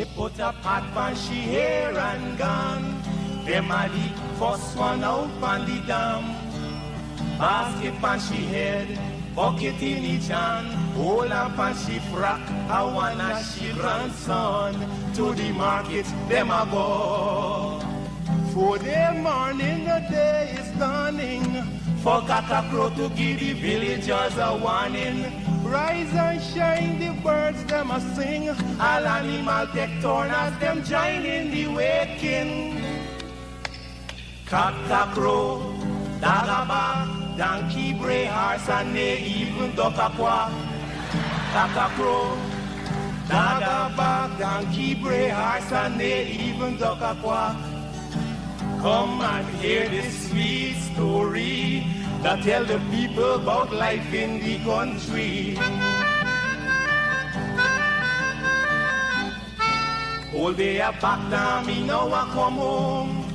She put a pot on she hair and gone. Them a the first one out on the dam. Basket on she head, bucket in each hand. Hold up on she frock, I wanna she grandson. To the market, them a go. For the morning, the day is dawning. For cockcrow to give the villagers a warning. Rise and shine, the birds them a sing. All animal take turn as them join in the waking. Cockcrow, dagaba, donkey, bray, horse, and they even duck a quack. Cockcrow, dagaba, donkey, bray, horse, and they even duck a quack. Come and hear this sweet story that tell the people about life in the country. All day a back down, me now a come home.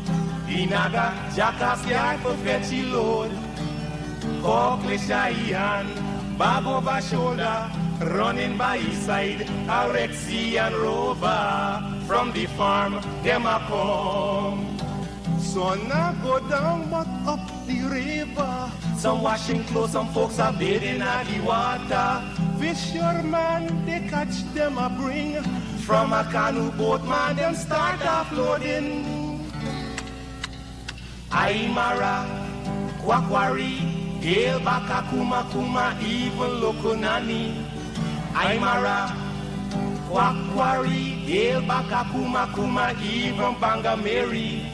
The naga jackass yard for fetchy load. Cockle shy hand, bag over shoulder, running by his side, a Rexy and Rover. From the farm, them a come. Sun a go down but up the river. Some washing clothes, some folks are bathing at the water. Fisherman, they catch them a bring. From a canoe boat, man, them start offloading. Aymara, Kwakwari, Hail Baka Kuma Kuma, even Lokunani. Aymara, Kwakwari, Hail Baka Kuma Kuma, even Banga Mary.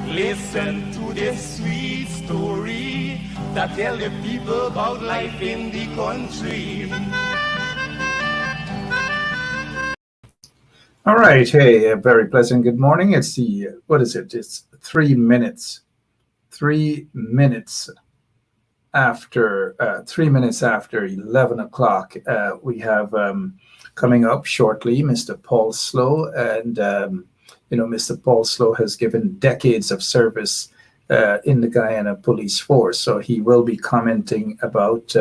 Listen to this sweet story that tell the people about life in the country. All right. Hey, a very pleasant good morning. It's the, what is it? It's 3 minutes. 3 minutes after 11 o'clock. We have coming up shortly Mr. Paul Slowe, and Mr. Paul Slowe has given decades of service in the Guyana police force. So he will be commenting about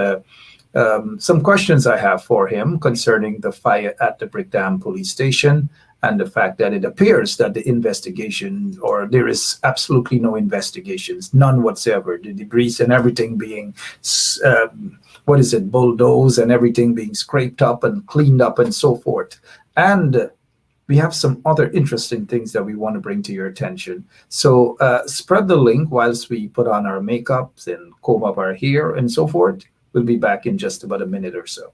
some questions I have for him concerning the fire at the Brickdam police station and the fact that it appears that the investigation, or there is absolutely no investigations, none whatsoever. The debris and everything being, bulldozed and everything being scraped up and cleaned up and so forth. And we have some other interesting things that we want to bring to your attention. So spread the link whilst we put on our makeups and comb up our hair and so forth. We'll be back in just about a minute or so.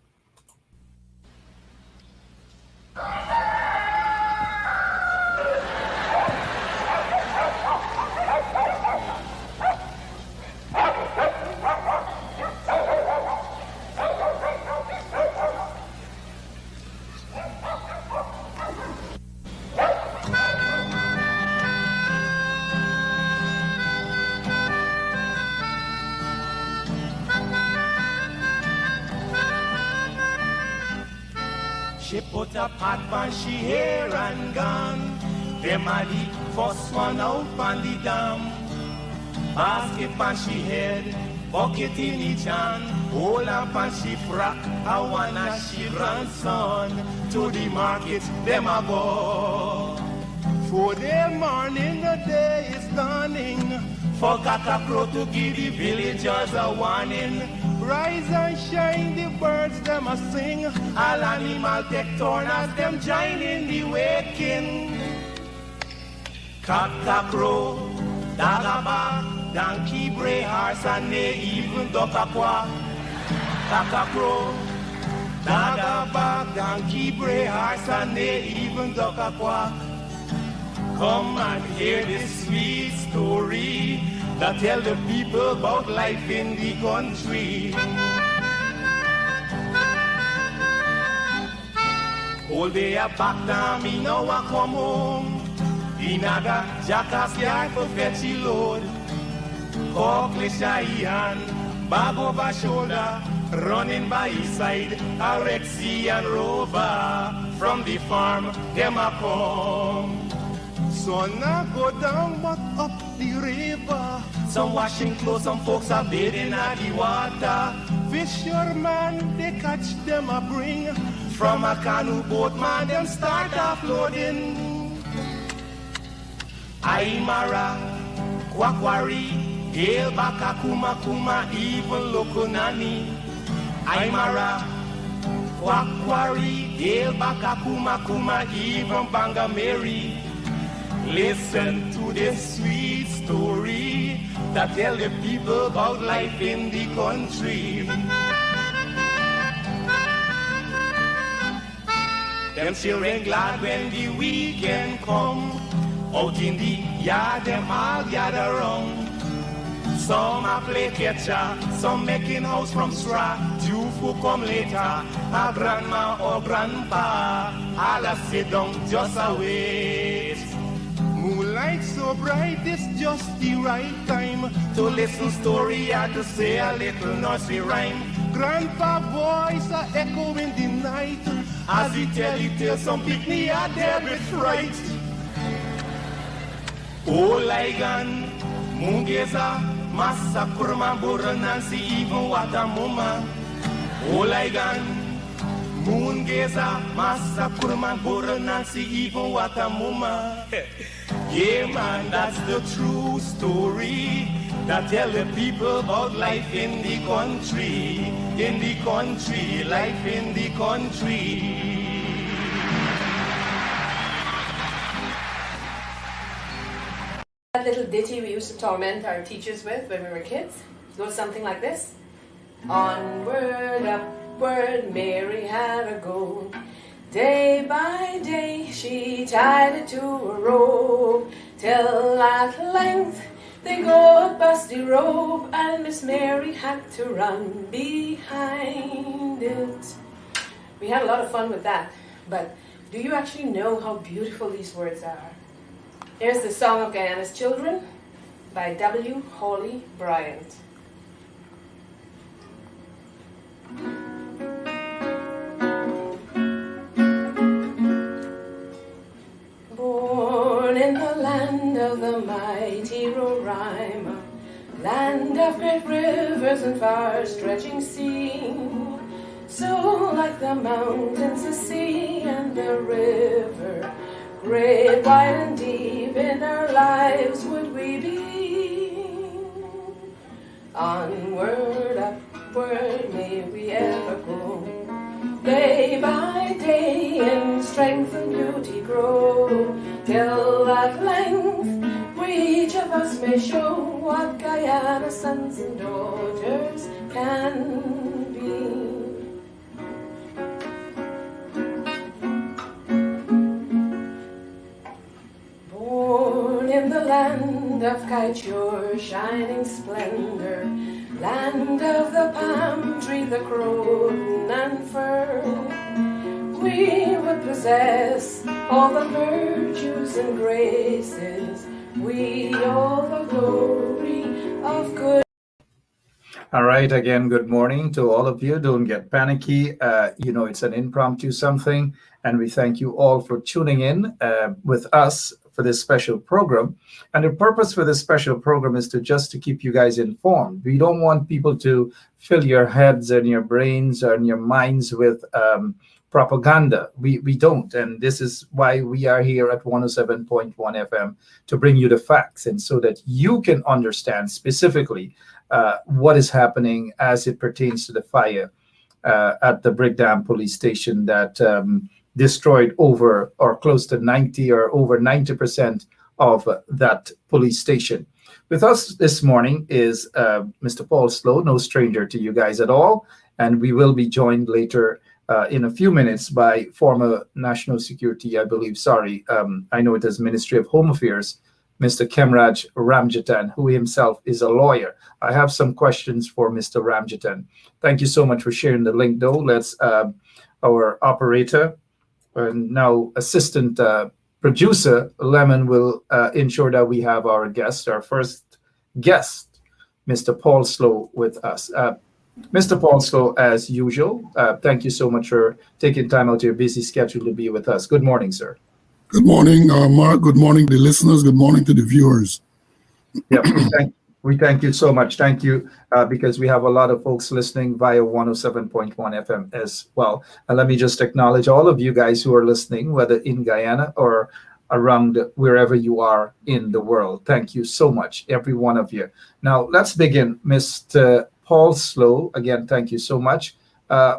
She put a pot on she hair and gone. Them a the first one out on the dam. Basket on she head, bucket in each hand. Hold up on she frock, I wanna she grandson. To the market, them a go. For the morning, the day is dawning. For cockcrow to give the villagers a warning. Rise and shine, the birds them a sing. All animal take turn as them join in the waking. Cockcrow, dagaba, donkey, bray, horse, and they even duck a quack. Cockcrow, dagaba, donkey, bray, horse, and they even duck a quack. Come and hear this sweet story that tell the people about life in the country. All day a back down, me now a come home. The naga jackass yard for fetchy load. Cockle shy hand, bag over shoulder, running by his side, a Rexy and Rover. From the farm, them a come. Sun a go down but up the river. Some washing clothes, some folks are bathing at the water. Fisherman, they catch them a bring. From a canoe boat, man, them start offloading. Aymara, Kwakwari, Hail Baka Kuma Kuma, even Lokonani. Aymara, Kwakwari, Hail Baka Kuma Kuma, even Banga Mary. Listen to this sweet story that tell the people about life in the country. Them children glad when the weekend come. Out in the yard, them all gather round. Some a play catcher, some making house from straw. Two who come later, a grandma or grandpa, all a sit down just a wait. Moonlight so bright, it's just the right time to listen story or to say a little nursery rhyme. Grandpa voice a echo in the night as he tell you tales, some picnic are there with fright. Oh Ligan, Mungeza, Massa Kurma Bura Nancy, even Watamuma. Oh Ligan, Mungeza, Massa Kurma Bura Nancy, even Watamuma. Yeah man, that's the true story that tell the people about life in the country, life in the country. That little ditty we used to torment our teachers with when we were kids goes something like this. Onward, upward, Mary had a go. Day by day she tied it to a rope, till at length they got past the rope, and Miss Mary had to run behind it. We had a lot of fun with that, but do you actually know how beautiful these words are? Here's the Song of Guyana's Children by W. Hawley Bryant. Born in the land of the mighty Roraima, land of great rivers and far-stretching sea, so like the mountains, the sea and the river, great, wide and deep in our lives would we be. Onward, upward may we ever go, day by day in strength and beauty grow, till at length we each of us may show what Guyana's sons and daughters can be. Born in the land of Kaiture's shining splendor, land of the palm tree, the croton and fern, we would possess all the virtues and graces, we all the glory of good. All right, again, good morning to all of you. Don't get panicky. It's an impromptu something, and we thank you all for tuning in with us for this special program. And the purpose for this special program is to keep you guys informed. We don't want people to fill your heads and your brains and your minds with propaganda. We don't. And this is why we are here at 107.1 FM, to bring you the facts, and so that you can understand specifically what is happening as it pertains to the fire at the Brickdam police station that destroyed over or close to 90 or over 90% of that police station. With us this morning is Mr. Paul Slowe, no stranger to you guys at all, and we will be joined later in a few minutes by former National Security, I know it is Ministry of Home Affairs, Mr. Khemraj Ramjattan, who himself is a lawyer. I have some questions for Mr. Ramjattan. Thank you so much for sharing the link, though. Let's, our operator, and now assistant producer Lemon will ensure that we have our first guest, Mr. Paul Slowe, with us. Mr. Paul Slowe, as usual, thank you so much for taking time out of your busy schedule to be with us. Good morning, sir. Good morning, Mark. Good morning to the listeners. Good morning to the viewers. Yep. We thank you so much. Thank you, because we have a lot of folks listening via 107.1 FM as well. And let me just acknowledge all of you guys who are listening, whether in Guyana or around wherever you are in the world. Thank you so much, every one of you. Now, let's begin. Mr. Paul Slowe, again, thank you so much.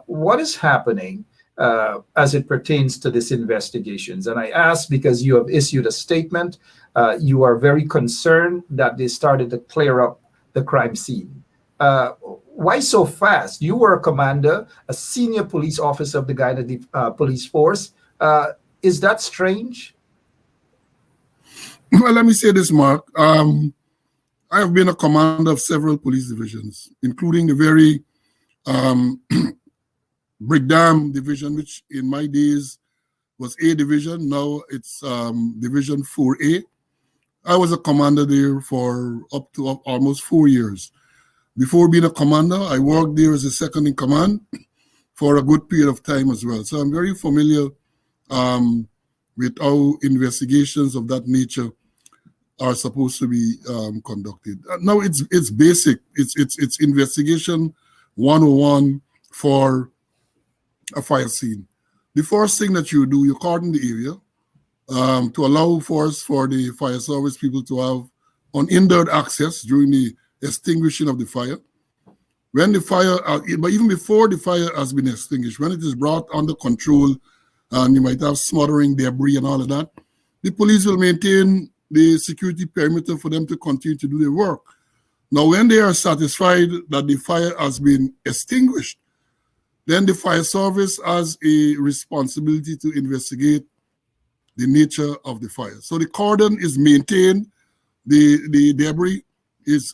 What is happening as it pertains to this investigations? And I ask because you have issued a statement. You are very concerned that they started to clear up the crime scene. Why so fast? You were a commander, a senior police officer of the Guyana Police Force. Is that strange? Well, let me say this, Mark. I have been a commander of several police divisions, including the very Brickdam division, which in my days was A division. Now it's Division 4A. I was a commander there for up to almost 4 years. Before being a commander, I worked there as a second in command for a good period of time as well. So I'm very familiar with how investigations of that nature are supposed to be conducted. Now it's basic. It's investigation 101 for a fire scene. The first thing that you do, you cordon the area to allow for the fire service people to have unhindered access during the extinguishing of the fire. When the fire, but even before the fire has been extinguished, when it is brought under control, and you might have smothering debris and all of that, the police will maintain the security perimeter for them to continue to do their work. Now, when they are satisfied that the fire has been extinguished, then the fire service has a responsibility to investigate the nature of the fire. So the cordon is maintained, the debris is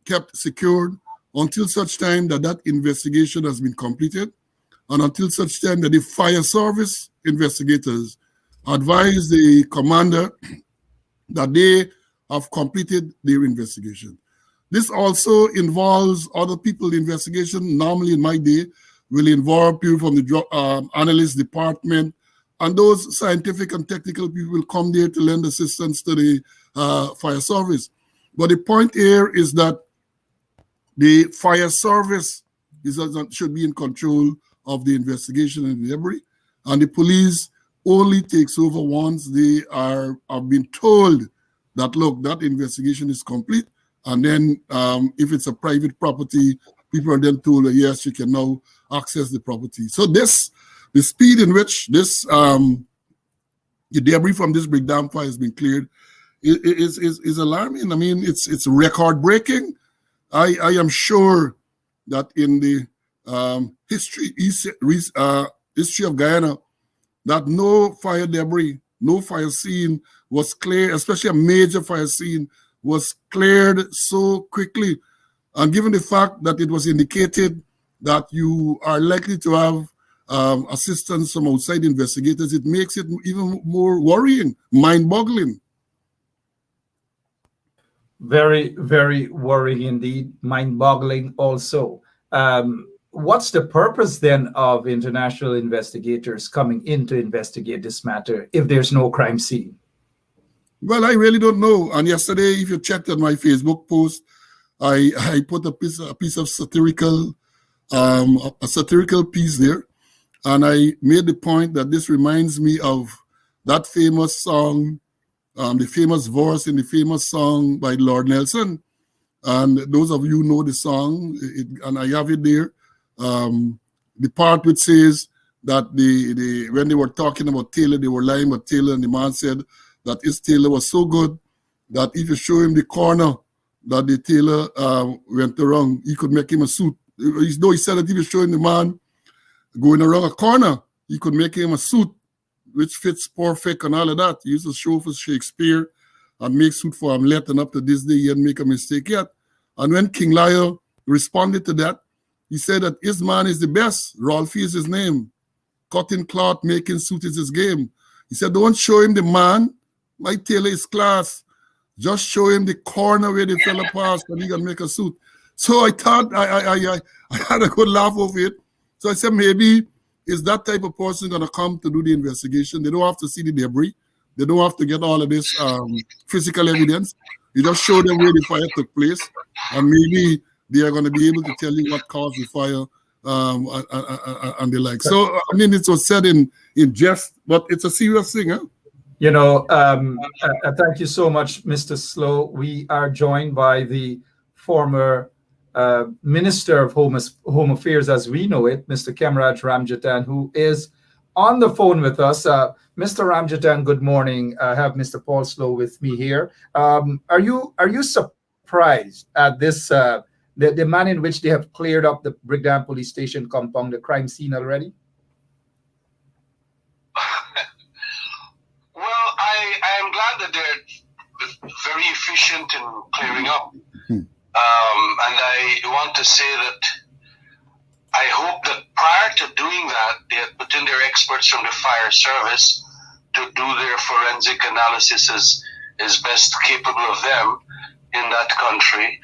kept secured until such time that that investigation has been completed, and until such time that the fire service investigators advise the commander that they have completed their investigation. This also involves other people. The investigation, normally in my day, will involve people from the drug analyst department, and those scientific and technical people will come there to lend assistance to the fire service. But the point here is that the fire service should be in control of the investigation and the debris, and the police only takes over once they have been told that, look, that investigation is complete, and then if it's a private property, people are then told that, yes, you can now access the property. So the speed in which the debris from this Brickdam fire has been cleared is alarming. I mean, it's record breaking. I am sure that in the history of Guyana, that no fire debris, no fire scene was cleared, especially a major fire scene, was cleared so quickly. And given the fact that it was indicated that you are likely to have assistance from outside investigators, it makes it even more worrying, mind-boggling. Very, very worrying indeed, mind-boggling also. What's the purpose then of international investigators coming in to investigate this matter if there's no crime scene? Well, I really don't know. And yesterday, if you checked on my Facebook post, I put a piece of satirical, a satirical piece there, and I made the point that this reminds me of that famous song, the famous verse in the famous song by Lord Nelson. And those of you know the song, and I have it there. The part which says that when they were talking about Taylor, they were lying about Taylor, and the man said that his tailor was so good that if you show him the corner that the tailor went around, he could make him a suit. He said that if you show him the man going around a corner, he could make him a suit which fits perfect and all of that. He used to show for Shakespeare and make suit for Hamlet, and up to this day he hadn't make a mistake yet. And when King Lear responded to that, he said that his man is the best. Rolfie is his name. Cutting cloth, making suit is his game. He said, don't show him the man. My tailor is class. Just show him the corner where the fella passed and he can make a suit. So I thought I had a good laugh over it. So I said, maybe is that type of person going to come to do the investigation? They don't have to see the debris. They don't have to get all of this physical evidence. You just show them where the fire took place, and maybe they are going to be able to tell you what caused the fire and the like. So, I mean, it was said in jest, but it's a serious thing, huh? You know, thank you so much, Mr. Slowe. We are joined by the former Minister of Home Affairs, as we know it, Mr. Khemraj Ramjattan, who is on the phone with us. Mr. Ramjattan, good morning. I have Mr. Paul Slowe with me here. Are you surprised at this, the manner in which they have cleared up the Brickdam police station compound, the crime scene already? Well, I am glad that they're very efficient in clearing up. And I want to say that I hope that prior to doing that, they had put in their experts from the fire service to do their forensic analysis as best capable of them in that country.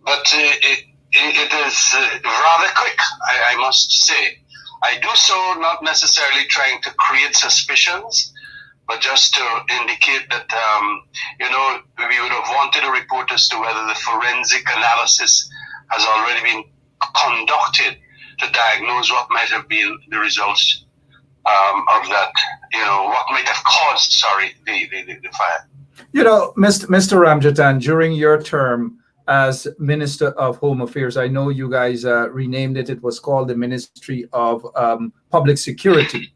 But it is rather quick, I must say. I do so not necessarily trying to create suspicions, but just to indicate that, we would have wanted a report as to whether the forensic analysis has already been conducted to diagnose what might have been the results of that, what might have caused, the fire. Mr. Ramjattan, during your term as Minister of Home Affairs, I know you guys renamed it. It was called the Ministry of Public Security.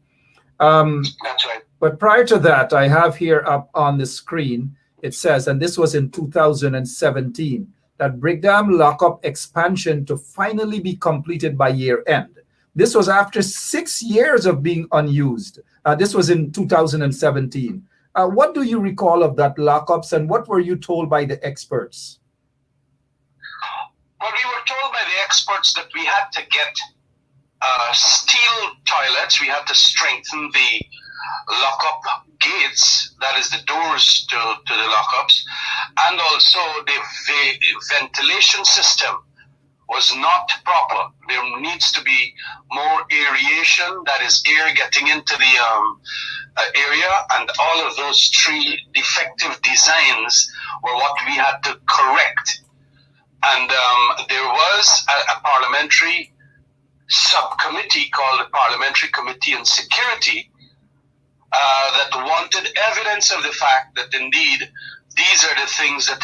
That's right. But prior to that, I have here up on the screen, it says, and this was in 2017, that Brickdam lockup expansion to finally be completed by year end. This was after 6 years of being unused. This was in 2017. What do you recall of that lockups, and what were you told by the experts? Well, we were told by the experts that we had to get steel toilets. We had to strengthen the lockup gates, that is the doors to the lockups, and also the ventilation system was not proper. There needs to be more aeration, that is air getting into the area, and all of those three defective designs were what we had to correct. And there was a parliamentary subcommittee called the Parliamentary Committee on Security that wanted evidence of the fact that indeed these are the things that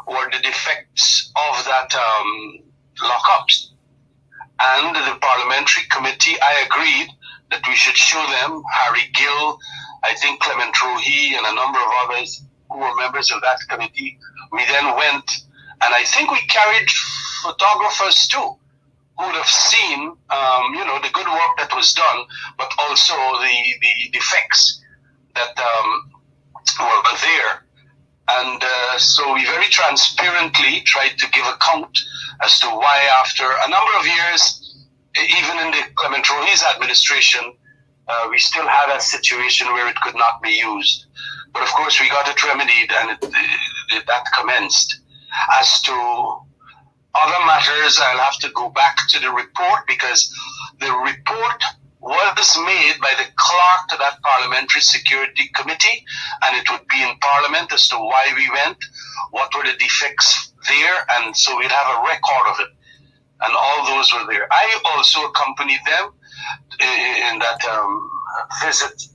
were the defects of that lockups. And the Parliamentary Committee, I agreed that we should show them, Harry Gill, I think Clement Rohi, and a number of others who were members of that committee. We then went, and I think we carried photographers too, who would have seen, the good work that was done, but also the defects that were there. And so we very transparently tried to give account as to why after a number of years, even in the Clement Rohi's administration, we still had a situation where it could not be used. But of course, we got it remedied, and that commenced. As to other matters, I'll have to go back to the report, because the report was made by the clerk to that Parliamentary Security Committee, and it would be in Parliament as to why we went, what were the defects there, and so we'd have a record of it. And all those were there. I also accompanied them in that visit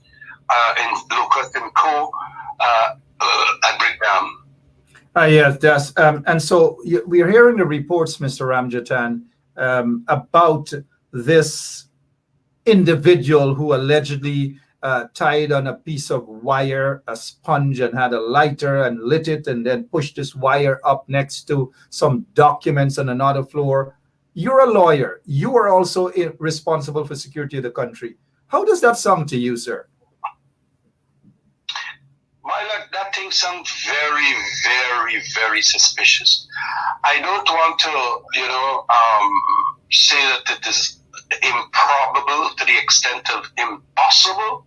in Locust and Co. At Brickdam. Yes. And so we are hearing the reports, Mr. Ramjattan, about this individual who allegedly tied on a piece of wire, a sponge, and had a lighter and lit it, and then pushed this wire up next to some documents on another floor. You're a lawyer. You are also responsible for security of the country. How does that sound to you, sir? Well, that thing sounds very, very, very suspicious. I don't want to, say that it is improbable to the extent of impossible.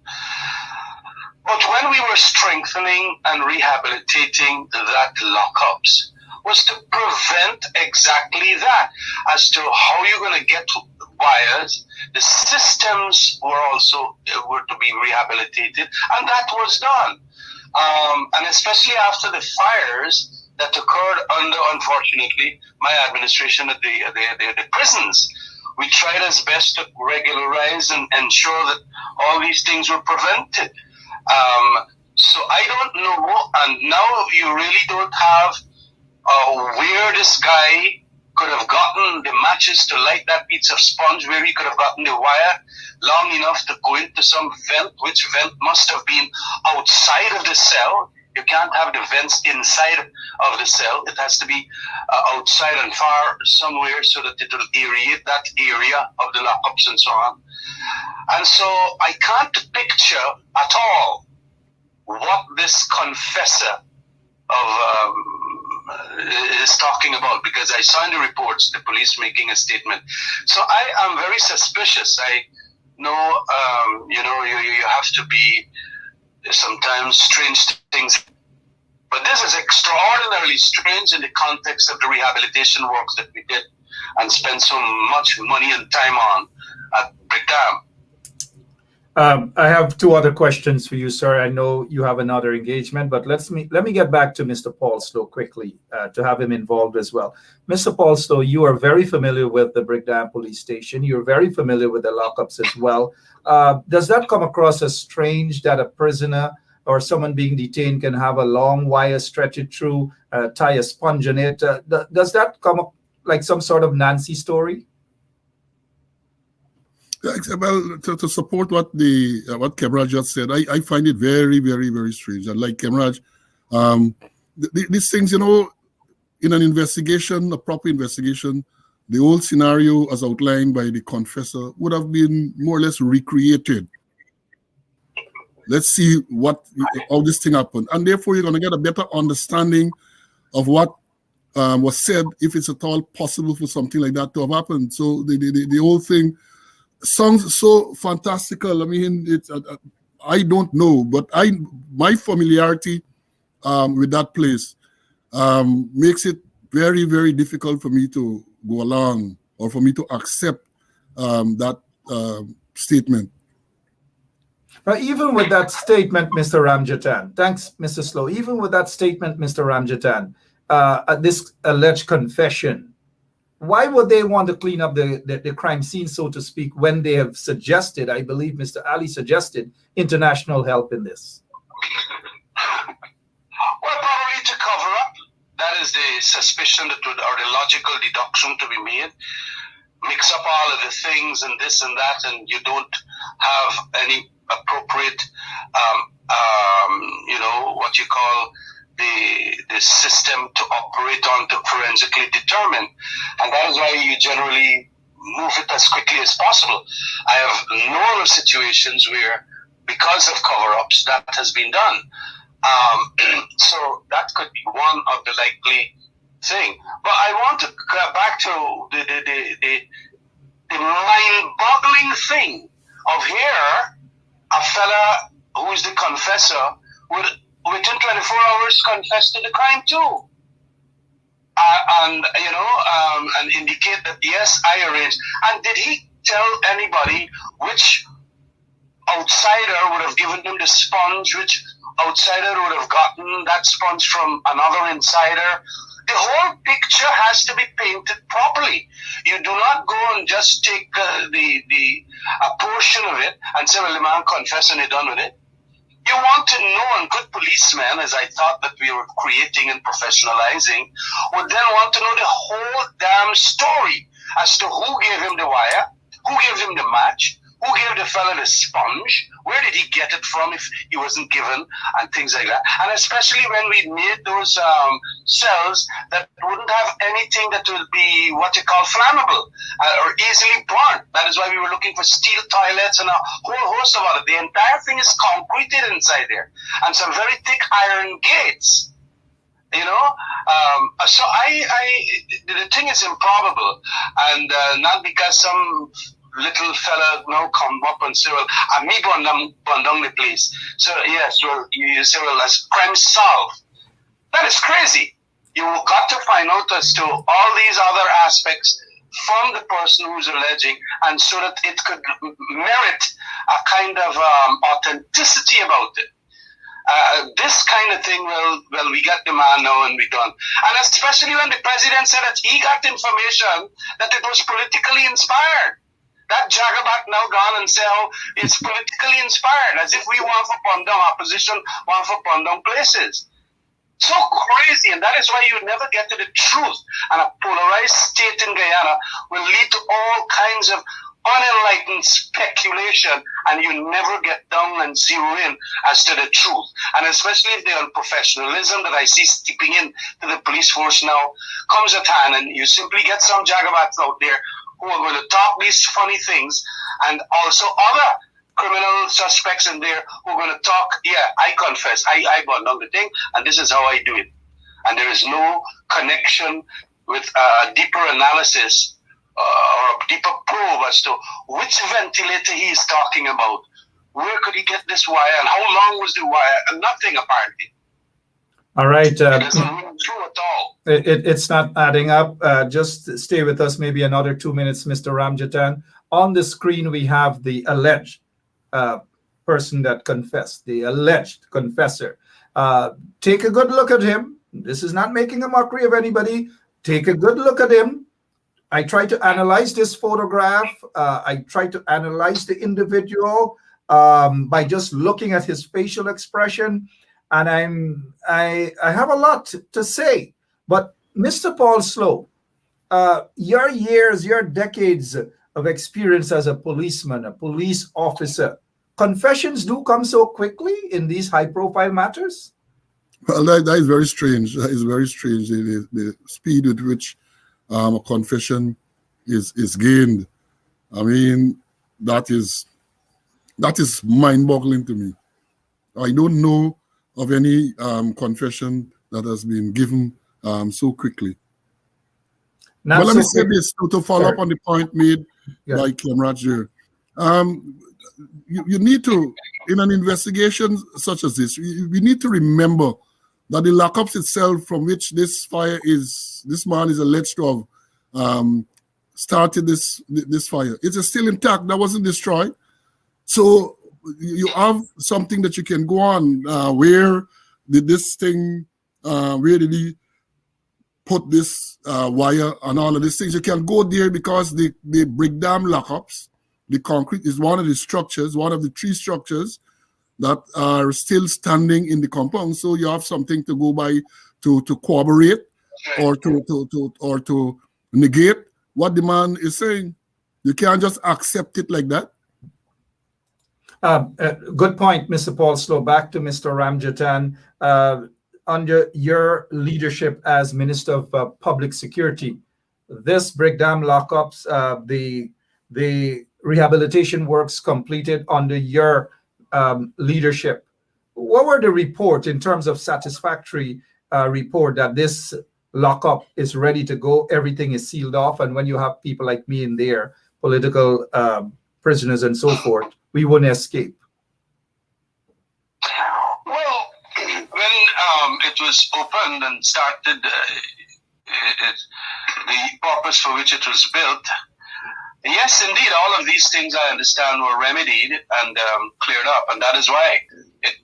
But when we were strengthening and rehabilitating that lockups, was to prevent exactly that, as to how you're going to get wires. The systems were to be rehabilitated, and that was done. And especially after the fires that occurred under, unfortunately, my administration at the prisons. We tried as best to regularize and ensure that all these things were prevented. So I don't know, and now you really don't have where this guy could have gotten the matches to light that piece of sponge, where he could have gotten the wire long enough to go into some vent, which vent must have been outside of the cell. You can't have the vents inside of the cell. It has to be outside and far somewhere so that it will aerate that area of the lockups and so on. And so I can't picture at all what this confessor of is talking about, because I saw in the reports the police making a statement. So I am very suspicious. I know, you have to be sometimes strange things, but this is extraordinarily strange in the context of the rehabilitation work that we did and spent so much money and time on at Brickdam. I have two other questions for you, sir. I know you have another engagement, but let me get back to Mr. Paul Slowe quickly to have him involved as well. Mr. Paul Slowe, you are very familiar with the Brickdam police station. You're very familiar with the lockups as well. Does that come across as strange that a prisoner or someone being detained can have a long wire, stretch it through, tie a sponge on it? Does that come up like some sort of Nancy story? Well, to support what Khemraj just said, I find it very, very, very strange. And like Khemraj, these things, in an investigation, a proper investigation, the whole scenario as outlined by the confessor would have been more or less recreated. Let's see how this thing happened. And therefore, you're going to get a better understanding of what was said, if it's at all possible for something like that to have happened. So the whole thing sounds so fantastical. I mean, I don't know, but my familiarity with that place makes it very, very difficult for me to go along or for me to accept that statement. But even with that statement, Mr. Ramjattan, thanks, Mr. Slowe. Even with that statement, Mr. Ramjattan, this alleged confession, why would they want to clean up the crime scene, so to speak, when they have suggested, I believe Mr. Ali suggested, international help in this? Well, probably to cover up. That is the suspicion or the logical deduction to be made. Mix up all of the things and this and that, and you don't have any appropriate, what you call the system to operate on to forensically determine. And that is why you generally move it as quickly as possible. I have known of situations where, because of cover-ups, that has been done. So that could be one of the likely thing. But I want to go back to the mind-boggling thing of here, a fella who is the confessor would within 24 hours confess to the crime too. And indicate that, yes, I arranged. And did he tell anybody which outsider would have given him the sponge, which outsider would have gotten that sponge from another insider? The whole picture has to be painted properly. You do not go and just take a portion of it and say, well, the man confessed and you're done with it. You want to know, and good policemen, as I thought that we were creating and professionalizing, would then want to know the whole damn story as to who gave him the wire, who gave him the match, who gave the fella the sponge, where did he get it from if he wasn't given, and things like that. And especially when we made those cells that wouldn't have anything that would be what you call flammable or easily burnt. That is why we were looking for steel toilets and a whole host of other. The entire thing is concreted inside there, and some very thick iron gates. So the thing is improbable, and not because some little fella now come up and say, well, I'm me down the place. So yes, well, you say, well, that's crime solved. That is crazy. You got to find out as to all these other aspects from the person who's alleging, and so that it could merit a kind of authenticity about it. This kind of thing, well, we got the man now and we done. And especially when the president said that he got information that it was politically inspired. That jagabat now gone and say, oh, it's politically inspired, as if we want to put down opposition, want to put down places. So crazy, and that is why you never get to the truth. And a polarized state in Guyana will lead to all kinds of unenlightened speculation, and you never get down and zero in as to the truth. And especially if the unprofessionalism that I see steeping in to the police force now comes at hand, and you simply get some jagabats out there who are going to talk these funny things, and also other criminal suspects in there who are going to talk, yeah, I confess, I burned down the thing, and this is how I do it. And there is no connection with a deeper analysis or a deeper probe as to which ventilator he is talking about. Where could he get this wire, and how long was the wire? And nothing, apparently. All right. It doesn't ring true at all. It's not adding up. Just stay with us maybe another 2 minutes, Mr. Ramjattan. On the screen, we have the alleged person that confessed, the alleged confessor. Take a good look at him. This is not making a mockery of anybody. Take a good look at him. I try to analyze this photograph. I try to analyze the individual by just looking at his facial expression. And I have a lot to say. But Mr. Paul Slowe, your years, your decades of experience as a policeman, a police officer, confessions do come so quickly in these high-profile matters? Well, that is very strange. That is very strange, the speed with which a confession is gained. I mean, that is mind-boggling to me. I don't know of any confession that has been given so quickly. Not but let so me say quick. this to follow up on the point made by Khemraj here. You need to, in an investigation such as this, we need to remember that the lockups itself from which this man is alleged to have started this fire, it's still intact. That wasn't destroyed. So you have something that you can go on. Where did this thing, where did he put this wire and all of these things? You can go there because the Brickdam lockups, the concrete is one of the structures, one of the three structures that are still standing in the compound. So you have something to go by to corroborate or to negate what the man is saying. You can't just accept it like that. Good point, Mr. Paul Slowe. Back to Mr. Ramjattan. Under your leadership as Minister of Public Security, this Brickdam lockups, the rehabilitation works completed under your leadership. What were the report in terms of satisfactory report that this lockup is ready to go, everything is sealed off, and when you have people like me in there, political prisoners and so forth, we wouldn't escape? Well, when it was opened and started, the purpose for which it was built, yes, indeed, all of these things I understand were remedied and cleared up, and that is why it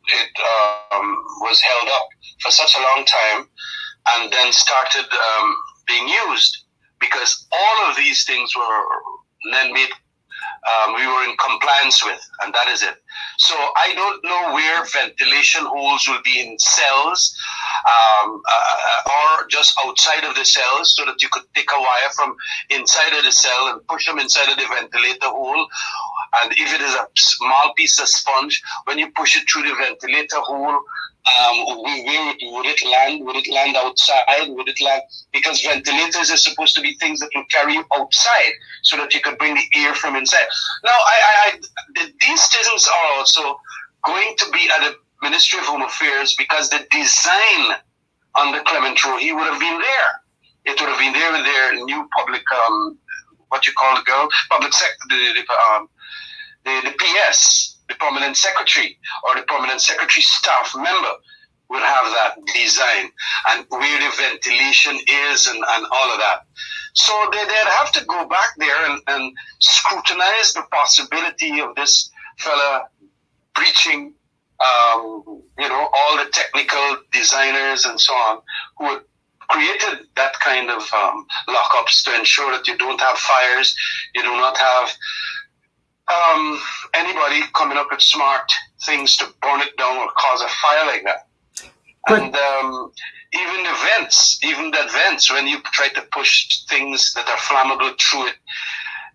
was held up for such a long time and then started being used, because all of these things were then made, we were in compliance with, and that is it. So I don't know where ventilation holes will be in cells or just outside of the cells, so that you could take a wire from inside of the cell and push them inside of the ventilator hole. And if it is a small piece of sponge, when you push it through the ventilator hole, would it land? Would it land outside? Would it land? Because ventilators are supposed to be things that will carry you outside, so that you could bring the air from inside. Now, these things are also going to be at the Ministry of Home Affairs, because the design on the Clement Road, he would have been there. It would have been there with their new public, what you call the girl, public secretary, the PS, the permanent secretary, or the permanent secretary staff member will have that design, and where the ventilation is and all of that. So they'd have to go back there and scrutinize the possibility of this fella breaching all the technical designers and so on who had created that kind of lockups to ensure that you don't have fires, you do not have anybody coming up with smart things to burn it down or cause a fire like that. And even the vents, when you try to push things that are flammable through it,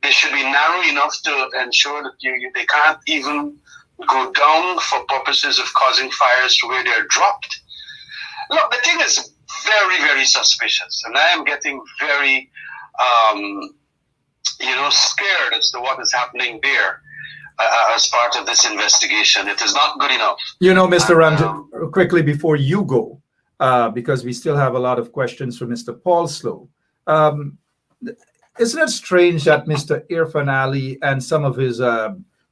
they should be narrow enough to ensure that they can't even go down for purposes of causing fires to where they're dropped. Look, the thing is very, very suspicious, and I am getting very, scared as to what is happening there as part of this investigation. It is not good enough. Mr. Ramjattan, quickly before you go, because we still have a lot of questions from Mr. Paul Slowe. Isn't it strange that Mr. Irfan Ali and some of his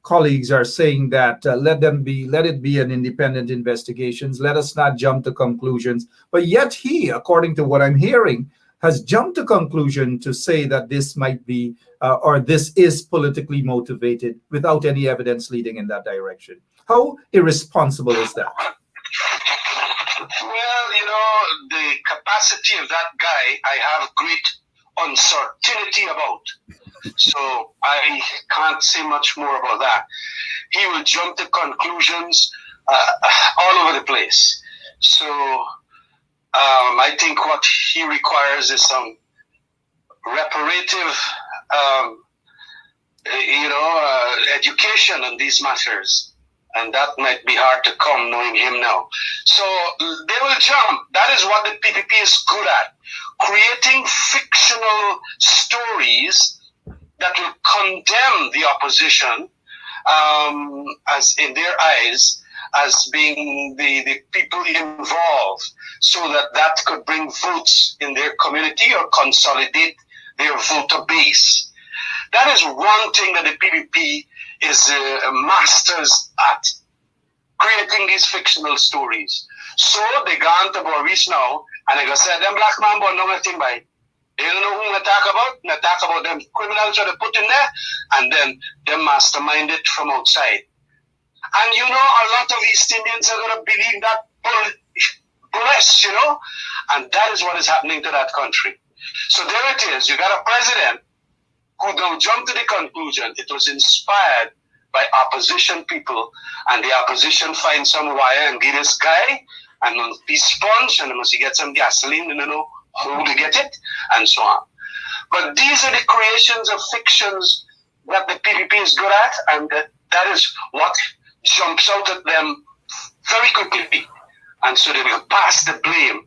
colleagues are saying that let it be an independent investigations, let us not jump to conclusions, but yet he, according to what I'm hearing, has jumped to conclusion to say that this might be or this is politically motivated without any evidence leading in that direction. How irresponsible is that? Well, the capacity of that guy, I have great uncertainty about. So I can't say much more about that. He will jump to conclusions all over the place. So I think what he requires is some reparative, education on these matters. And that might be hard to come knowing him now. So they will jump. That is what the PPP is good at. Creating fictional stories that will condemn the opposition as in their eyes as being the people involved, so that could bring votes in their community or consolidate their voter base. That is one thing that the PPP is masters at, creating these fictional stories. So they gone to Boris now, and they go say, them black man born no thing by. They don't know who they talk about. They talk about them criminals that they put in there, and then they mastermind it from outside. And a lot of East Indians are going to believe that bullshit, and that is what is happening to that country. So there it is. You got a president who now jumped to the conclusion it was inspired by opposition people, and the opposition find some wire and give this guy and a piece sponge, and must get some gasoline, and how to get it, and so on. But these are the creations of fictions that the PPP is good at, and that is what jumps out at them very quickly. And so they will pass the blame,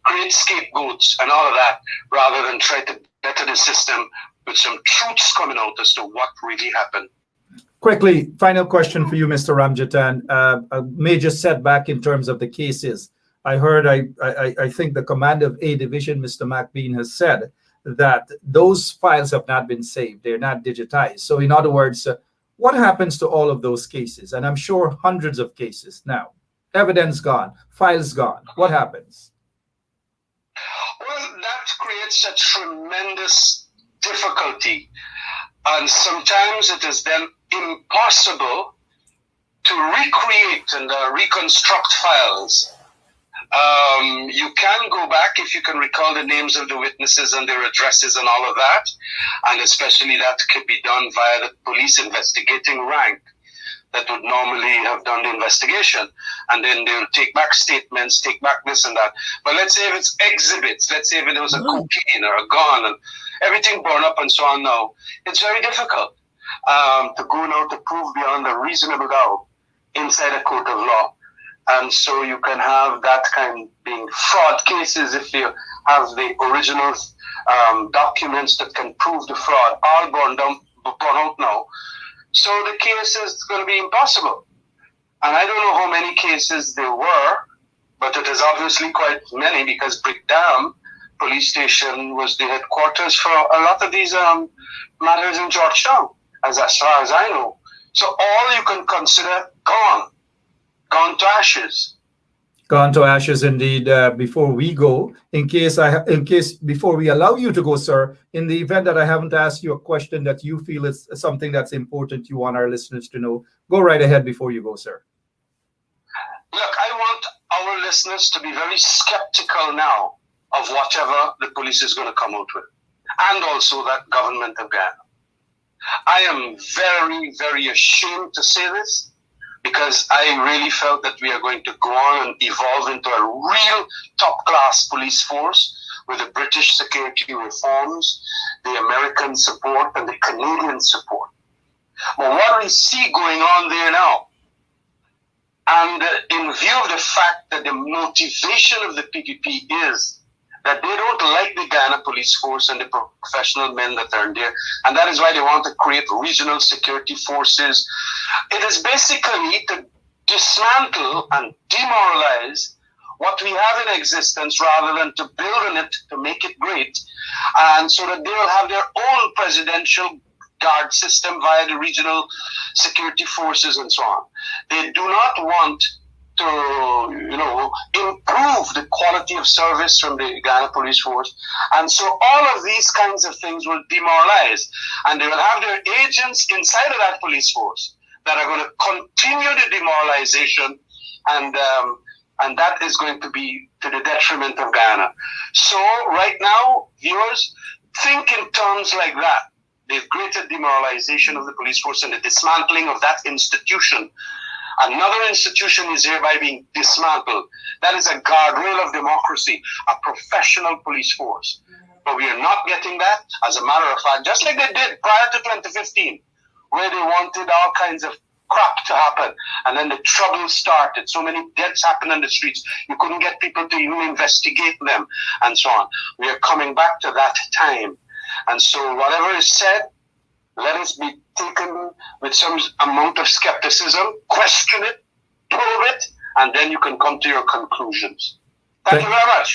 create scapegoats and all of that, rather than try to better the system with some truths coming out as to what really happened. Quickly, final question for you, Mr. Ramjattan. A major setback in terms of the cases. I heard, I think the commander of A Division, Mr. McBean, has said that those files have not been saved. They're not digitized. So in other words, what happens to all of those cases? And I'm sure hundreds of cases now. Evidence gone, files gone. What happens? Well, that creates a tremendous difficulty. And sometimes it is then impossible to recreate and reconstruct files. You can go back if you can recall the names of the witnesses and their addresses and all of that, and especially that could be done via the police investigating rank that would normally have done the investigation, and then they'll take back statements, take back this and that. But let's say if it's exhibits, let's say if it was a cocaine or a gun and everything burned up and so on now, it's very difficult to go now to prove beyond a reasonable doubt inside a court of law. And so you can have that kind being fraud cases if you have the original documents that can prove the fraud, all burned out now. So the case is going to be impossible. And I don't know how many cases there were, but it is obviously quite many, because Brickdam police station was the headquarters for a lot of these matters in Georgetown, as far as I know. So all you can consider gone to ashes. Gone to ashes indeed. Before we go, in case before we allow you to go, sir, in the event that I haven't asked you a question that you feel is something that's important you want our listeners to know, go right ahead before you go, sir. Look, I want our listeners to be very skeptical now of whatever the police is going to come out with, and also that government of Ghana. I am very, very ashamed to say this, because I really felt that we are going to go on and evolve into a real top-class police force with the British security reforms, the American support, and the Canadian support. But what we see going on there now, and in view of the fact that the motivation of the PPP is that they don't like the Ghana police force and the professional men that are in there, and that is why they want to create regional security forces. It is basically to dismantle and demoralize what we have in existence rather than to build on it to make it great, and so that they will have their own presidential guard system via the regional security forces and so on. They do not want to, improve the quality of service from the Ghana police force. And so all of these kinds of things will demoralize. And they will have their agents inside of that police force that are going to continue the demoralization, and that is going to be to the detriment of Ghana. So right now, viewers, think in terms like that. The greater demoralization of the police force and the dismantling of that institution. Another institution is hereby being dismantled. That is a guardrail of democracy, a professional police force. But we are not getting that. As a matter of fact, just like they did prior to 2015, where they wanted all kinds of crap to happen, and then the trouble started. So many deaths happened on the streets. You couldn't get people to even investigate them, and so on. We are coming back to that time. And so whatever is said, let us be taken with some amount of skepticism, question it, probe it, and then you can come to your conclusions. Thank you very much.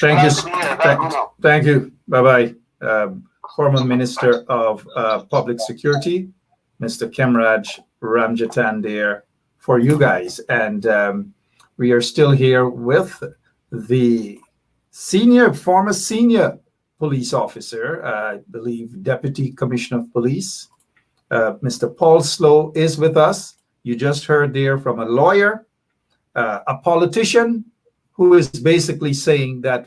Thank you. Bye-bye. Former Minister of Public Security, Mr. Khemraj Ramjattan there for you guys. And we are still here with the former senior police officer, I believe Deputy Commissioner of Police, Mr. Paul Slowe is with us. You just heard there from a lawyer, a politician who is basically saying that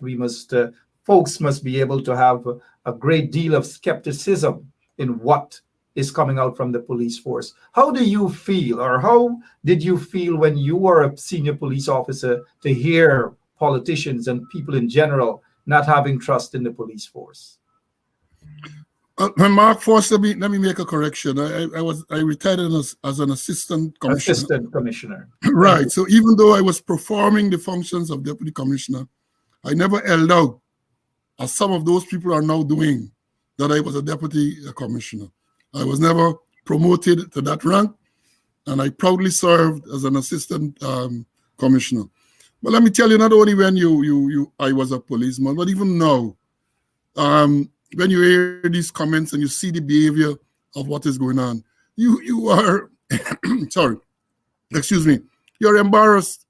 folks must be able to have a great deal of skepticism in what is coming out from the police force. How do you feel, or how did you feel when you were a senior police officer to hear politicians and people in general not having trust in the police force? Mark, first, let me make a correction. I retired as an assistant commissioner. Assistant commissioner. Right. So even though I was performing the functions of deputy commissioner, I never held out, as some of those people are now doing, that I was a deputy commissioner. I was never promoted to that rank, and I proudly served as an assistant commissioner. But let me tell you, not only when I was a policeman, but even now, when you hear these comments and you see the behavior of what is going on, you are, sorry, excuse me, you're embarrassed,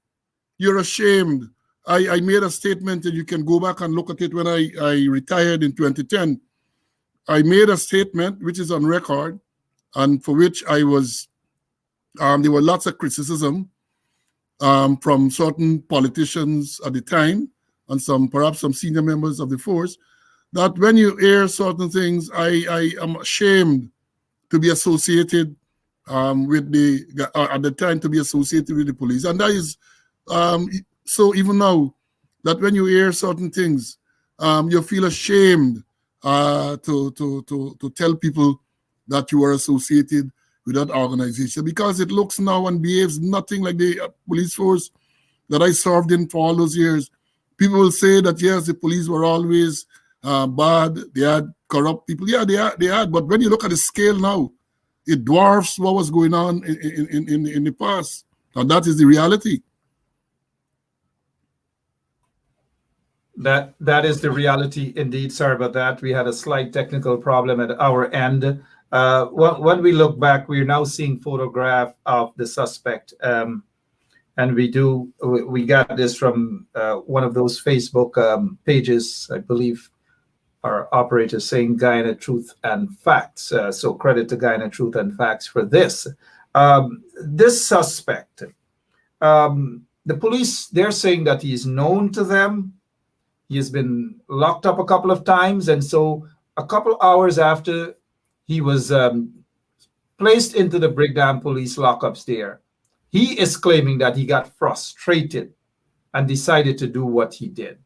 you're ashamed. I made a statement, and you can go back and look at it when I retired in 2010. I made a statement which is on record, and for which I was, there were lots of criticism from certain politicians at the time, and perhaps some senior members of the force, that when you hear certain things, I am ashamed to be associated with at the time, to be associated with the police. And that is, so even now, that when you hear certain things, you feel ashamed to tell people that you are associated with that organization, because it looks now and behaves nothing like the police force that I served in for all those years. People will say that, yes, the police were always bad, they had corrupt people. Yeah, they had, but when you look at the scale now, it dwarfs what was going on in the past, and that is the reality. That is the reality indeed. Sorry about that. We had a slight technical problem at our end. When we look back, we're now seeing photograph of the suspect, and we got this from one of those Facebook pages, I believe. Our operator saying Guyana Truth and Facts. So credit to Guyana Truth and Facts for this. This suspect, The police, they're saying that he's known to them. He has been locked up a couple of times. And so a couple hours after he was placed into the Brickdam police lockups there, he is claiming that he got frustrated and decided to do what he did.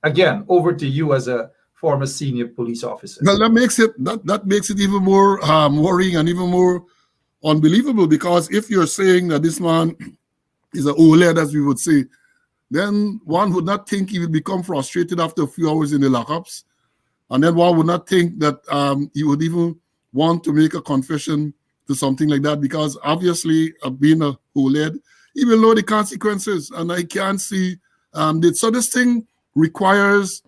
Again, over to you as a former senior police officer. Well, that makes it even more worrying and even more unbelievable, because if you're saying that this man is an old lad, as we would say, then one would not think he would become frustrated after a few hours in the lockups. And then one would not think that he would even want to make a confession to something like that, because obviously being a old lad, he will know the consequences. And I can't see so this thing requires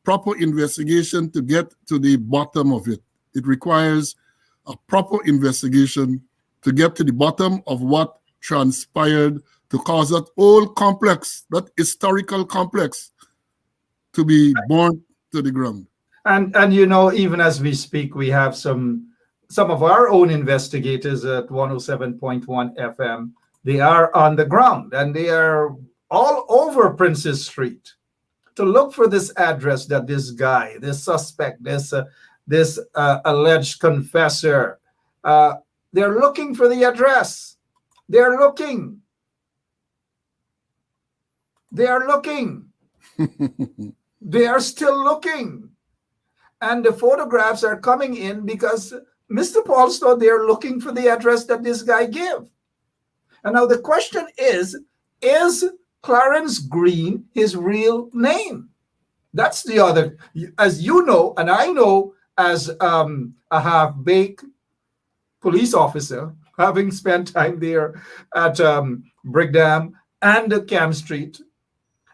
proper investigation to get to the bottom of it. It requires a proper investigation to get to the bottom of what transpired to cause that old complex, that historical complex, to be burnt to the ground. And you know, even as we speak, we have some of our own investigators at 107.1 FM. They are on the ground and they are all over Princess Street to look for this address that this guy, this suspect, this alleged confessor, they're looking for the address. They're looking. They are looking. They are still looking. And the photographs are coming in because Mr. Paulson, they're looking for the address that this guy gave. And now the question is Clarence Green his real name? That's the other, as you know, and I know as a half-baked police officer, having spent time there at Brickdam and Cam Street,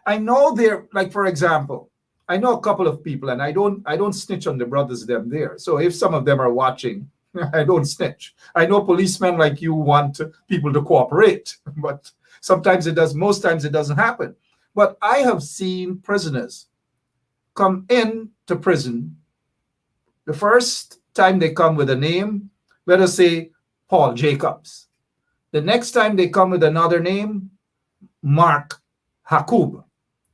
I know there, like for example, I know a couple of people, and I don't snitch on the brothers them there. So if some of them are watching, I don't snitch. I know policemen like you want people to cooperate, but sometimes it does. Most times it doesn't happen. But I have seen prisoners come into prison. The first time they come with a name, let us say Paul Jacobs. The next time they come with another name, Mark Hakub,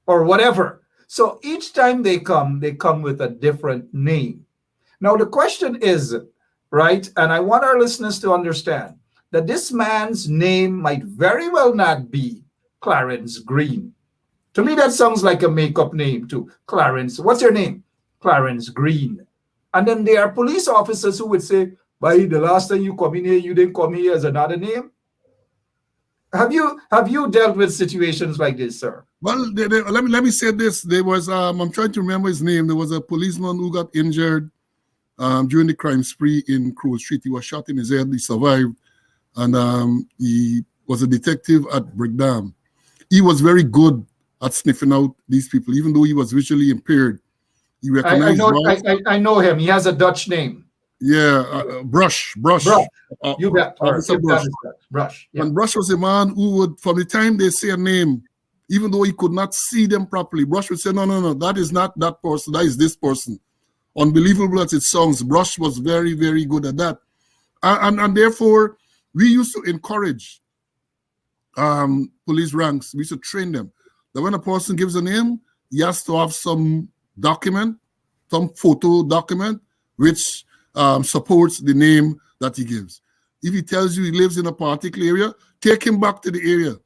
or whatever. So each time they come with a different name. Now the question is, right, and I want our listeners to understand that this man's name might very well not be Clarence Green. To me, that sounds like a make-up name too. Clarence, what's your name? Clarence Green. And then there are police officers who would say, by the last time you come in here, you didn't come here as another name. Have you dealt with situations like this, sir? Well, let me say this. There was, I'm trying to remember his name. There was a policeman who got injured during the crime spree in Crow Street. He was shot in his head. He survived. And he was a detective at Brickdam. He was very good at sniffing out these people, even though he was visually impaired. He recognized I know him. He has a Dutch name. Yeah, Brush. You bet. Brush. Yeah. And Brush was a man who would, from the time they say a name, even though he could not see them properly, Brush would say, no, that is not that person, that is this person. Unbelievable as it sounds, Brush was very, very good at that. And therefore, we used to encourage police ranks, we used to train them, that when a person gives a name, he has to have some document, some photo document, which supports the name that he gives. If he tells you he lives in a particular area, take him back to the area.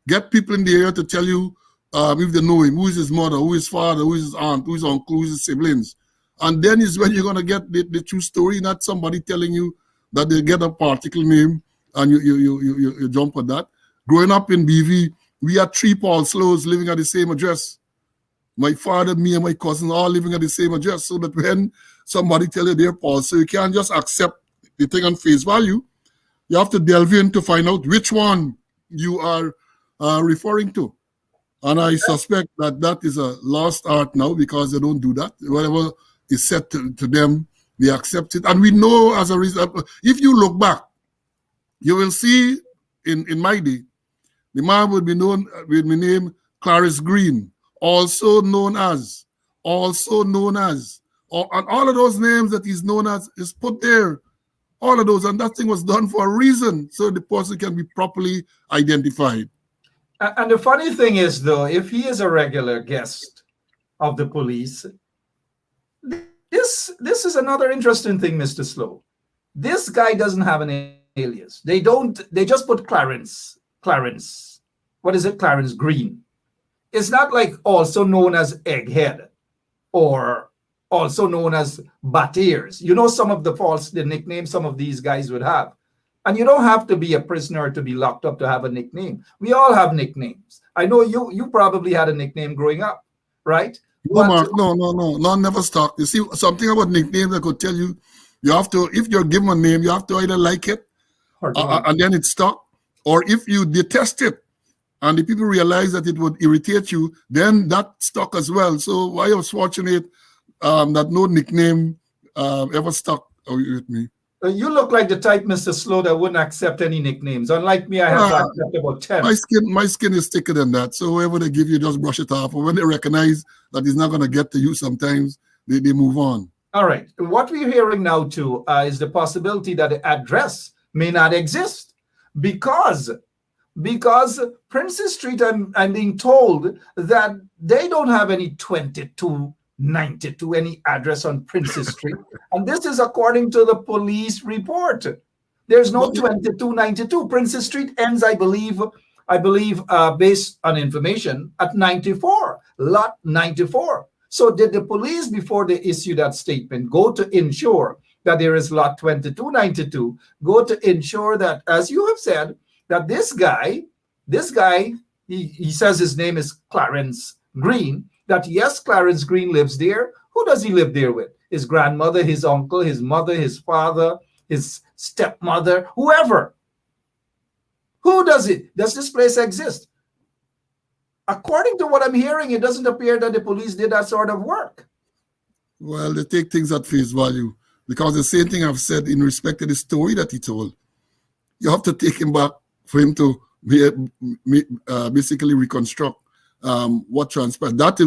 Get people in the area to tell you if they know him, who is his mother, who is his father, who is his aunt, who is his uncle, who is his siblings. And then is when you're going to get the true story, not somebody telling you that they get a particular name and you jump at that. Growing up in BV, we had 3 Paul Slowes living at the same address. My father, me, and my cousin all living at the same address, so that when somebody tell you they're Paul, so you can't just accept the thing on face value. You have to delve in to find out which one you are referring to. And I suspect that is a lost art now, because they don't do that. Whatever is said to them, they accept it. And we know as a result, if you look back, you will see in my day, the man would be known with the name Clarence Green, also known as, and all of those names that he's known as is put there. All of those, and that thing was done for a reason, so the person can be properly identified. And the funny thing is, though, if he is a regular guest of the police, this is another interesting thing, Mr. Slowe. This guy doesn't have an alias. They don't. They just put Clarence. Clarence. What is it? Clarence Green. It's not like also known as Egghead or also known as Bat Ears. You know some of the nicknames some of these guys would have. And you don't have to be a prisoner to be locked up to have a nickname. We all have nicknames. I know you probably had a nickname growing up, right? No, Mark, no, never stop. You see, something about nicknames I could tell you, you have to, if you're given a name, you have to either like it, and then it's stuck, or if you detest it, and the people realize that it would irritate you, then that stuck as well. So I was fortunate that no nickname ever stuck with me. You look like the type, Mr. Slowe, that wouldn't accept any nicknames. Unlike me, I have to accept about 10. My skin is thicker than that. So whoever they give you, just brush it off. Or when they recognize that it's not going to get to you sometimes, they move on. All right. What we're hearing now, too, is the possibility that the address may not exist because Princess Street, I'm being told that they don't have any 2292, any address on Princess Street. And this is according to the police report. There's no 2292. Princess Street ends, I believe, based on information, at 94, lot 94. So did the police, before they issue that statement, go to ensure that there is lot 2292, go to ensure that, as you have said, that this guy, he says his name is Clarence Green, that yes, Clarence Green lives there. Who does he live there with? His grandmother, his uncle, his mother, his father, his stepmother, whoever. Who does it? Does this place exist? According to what I'm hearing, it doesn't appear that the police did that sort of work. Well, they take things at face value, because the same thing I've said in respect to the story that he told. You have to take him back for him to basically reconstruct what transpired. That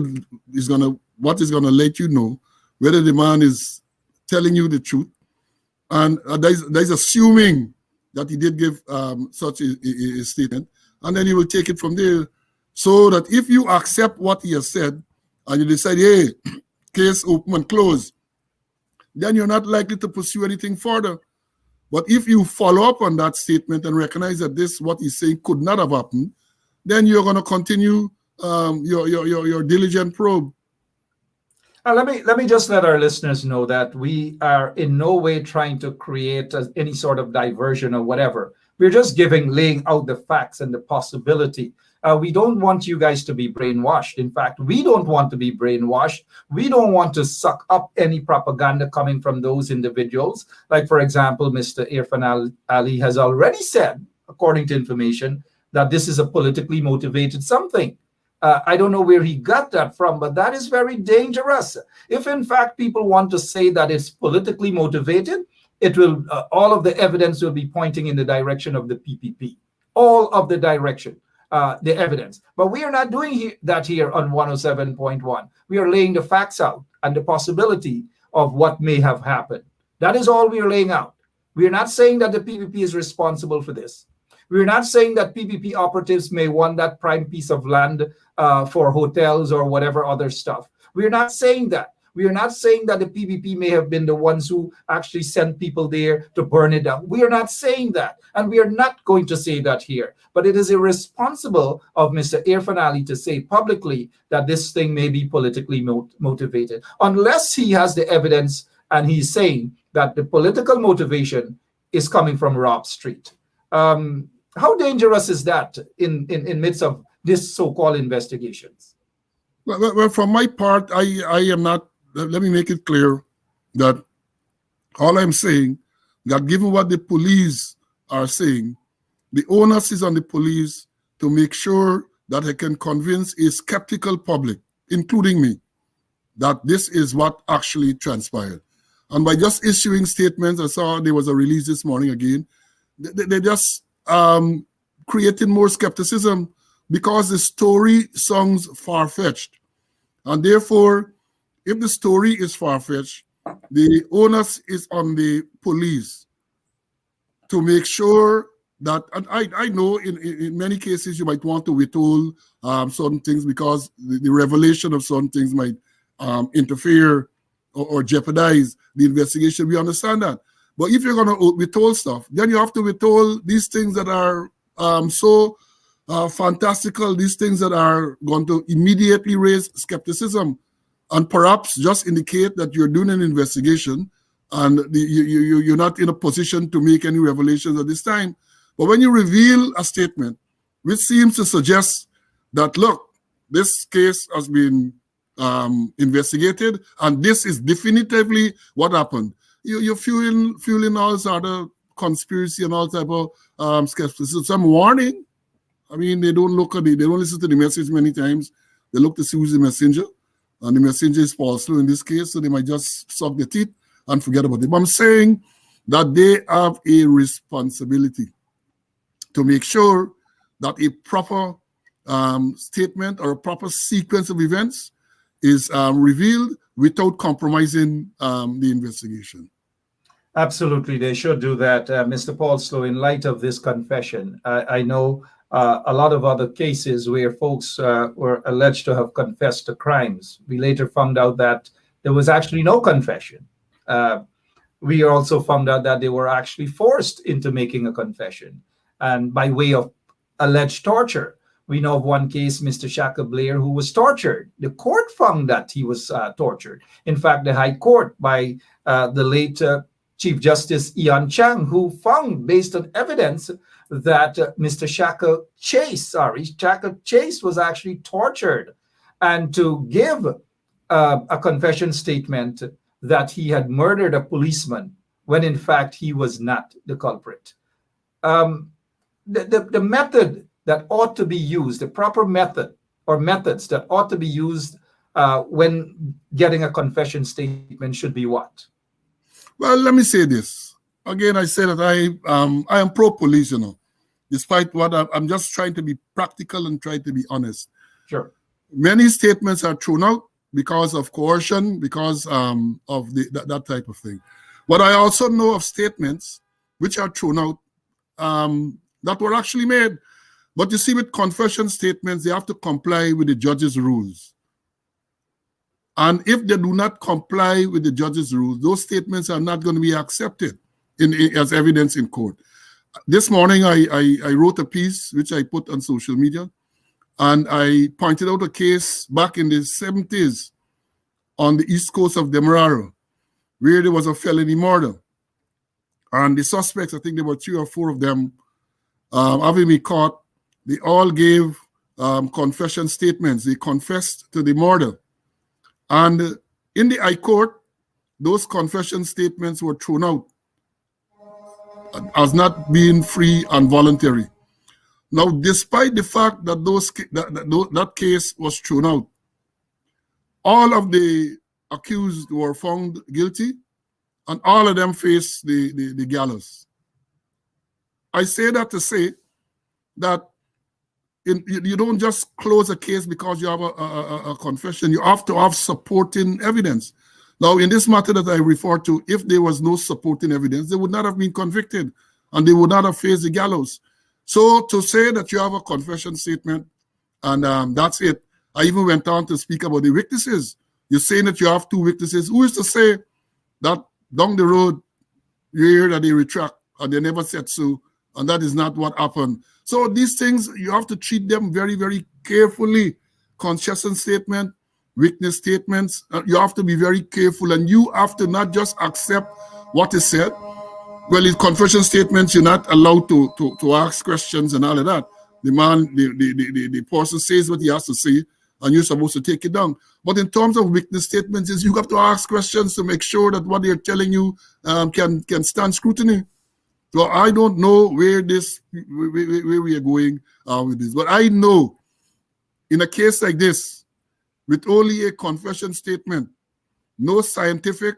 is what is gonna let you know whether the man is telling you the truth, and there's assuming that he did give such a statement, and then you will take it from there. So that if you accept what he has said and you decide, hey, case open and close, then you're not likely to pursue anything further. But if you follow up on that statement and recognize that what he's saying could not have happened, then you're going to continue your diligent probe. Let me just let our listeners know that we are in no way trying to create any sort of diversion or whatever. We're just laying out the facts and the possibility. We don't want you guys to be brainwashed. In fact, we don't want to be brainwashed. We don't want to suck up any propaganda coming from those individuals. Like, for example, Mr. Irfan Ali has already said, according to information, that this is a politically motivated something. I don't know where he got that from, but that is very dangerous. If, in fact, people want to say that it's politically motivated, it will all of the evidence will be pointing in the direction of the PPP. All of the direction. The evidence. But we are not doing that here on 107.1. We are laying the facts out and the possibility of what may have happened. That is all we are laying out. We are not saying that the PPP is responsible for this. We are not saying that PPP operatives may want that prime piece of land for hotels or whatever other stuff. We are not saying that. We are not saying that the PPP may have been the ones who actually sent people there to burn it down. We are not saying that. And we are not going to say that here. But it is irresponsible of Mr. Irfan Ali to say publicly that this thing may be politically motivated, unless he has the evidence and he's saying that the political motivation is coming from Rob Street. How dangerous is that in midst of this so-called investigations? Well, from my part, I am not. Let me make it clear that all I'm saying, that given what the police are saying, the onus is on the police to make sure that they can convince a skeptical public, including me, that this is what actually transpired. And by just issuing statements, I saw there was a release this morning again, they just created more skepticism because the story sounds far-fetched. And therefore, if the story is far-fetched, the onus is on the police to make sure that, and I know in many cases you might want to withhold certain things because the revelation of certain things might interfere or jeopardize the investigation. We understand that. But if you're going to withhold stuff, then you have to withhold these things that are so fantastical, these things that are going to immediately raise skepticism and perhaps just indicate that you're doing an investigation and you're not in a position to make any revelations at this time. But when you reveal a statement which seems to suggest that, look, this case has been investigated and this is definitively what happened, you're fueling all sort of conspiracy and all type of skepticism. Some warning. I mean, they don't listen to the message many times. They look to see who's the messenger, and the messenger is Paul Slowe in this case, so they might just suck their teeth and forget about it. But I'm saying that they have a responsibility to make sure that a proper statement or a proper sequence of events is revealed without compromising the investigation. Absolutely, they should do that, Mr. Paul Slowe. In light of this confession, I know a lot of other cases where folks were alleged to have confessed to crimes. We later found out that there was actually no confession. We also found out that they were actually forced into making a confession, and by way of alleged torture. We know of one case, Mr. Shaka Blair, who was tortured. The court found that he was tortured. In fact, the High Court, by the late Chief Justice Ian Chang, who found, based on evidence, that Mr. Shaka Chase was actually tortured, and to give a confession statement that he had murdered a policeman when in fact he was not the culprit. The method that ought to be used, the proper method or methods that ought to be used when getting a confession statement should be what? Well, let me say this. Again, I say that I am pro-police, despite what I'm just trying to be practical and try to be honest. Sure. Many statements are thrown out because of coercion, because of that type of thing. But I also know of statements which are thrown out that were actually made. But you see, with confession statements, they have to comply with the judge's rules. And if they do not comply with the judge's rules, those statements are not going to be accepted as evidence in court. This morning, I wrote a piece which I put on social media, and I pointed out a case back in the 70s on the east coast of Demerara, where there was a felony murder. And the suspects, I think there were 3 or 4 of them, having been caught, they all gave confession statements. They confessed to the murder. And in the High Court, those confession statements were thrown out as not being free and voluntary. Now, despite the fact that that case was thrown out, all of the accused were found guilty, and all of them faced the gallows. I say that to say that you don't just close a case because you have a confession. You have to have supporting evidence. Now, in this matter that I refer to, if there was no supporting evidence, they would not have been convicted and they would not have faced the gallows. So to say that you have a confession statement and that's it, I even went on to speak about the witnesses. You're saying that you have 2 witnesses. Who is to say that down the road you hear that they retract and they never said so, and that is not what happened? So these things, you have to treat them very, very carefully. Confession statement, witness statements, you have to be very careful, and you have to not just accept what is said. Well, in confession statements, you're not allowed to ask questions and all of that. The person says what he has to say, and you're supposed to take it down. But in terms of witness statements, you have to ask questions to make sure that what they're telling you can stand scrutiny. So I don't know where we are going with this. But I know in a case like this, with only a confession statement, no scientific,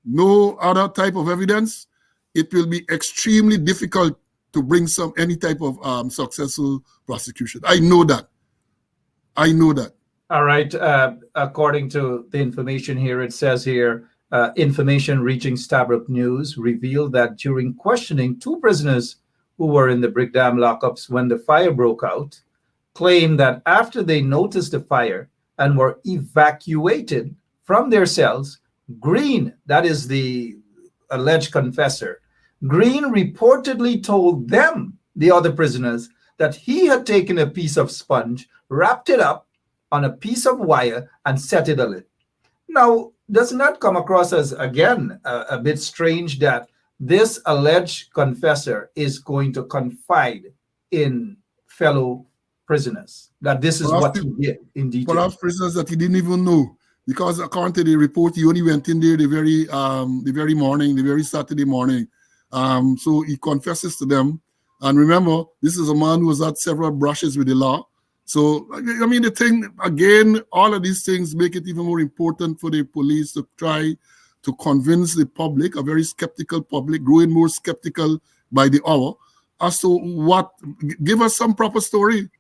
no other type of evidence, it will be extremely difficult to bring any type of successful prosecution. I know that. All right. According to the information here, it says here, information reaching Stabroek News revealed that during questioning, 2 prisoners who were in the Brickdam lockups when the fire broke out claim that after they noticed the fire and were evacuated from their cells, Green, that is the alleged confessor, Green reportedly told them, the other prisoners, that he had taken a piece of sponge, wrapped it up on a piece of wire, and set it alit. Now, doesn't that come across as, again, a bit strange that this alleged confessor is going to confide in fellow prisoners, that this is what he did in detail? Perhaps prisoners that he didn't even know, because according to the report, he only went in there the very morning, the very Saturday morning. So he confesses to them. And remember, this is a man who has had several brushes with the law. So, I mean, the thing, again, all of these things make it even more important for the police to try to convince the public, a very skeptical public, growing more skeptical by the hour, as to what, give us some proper story.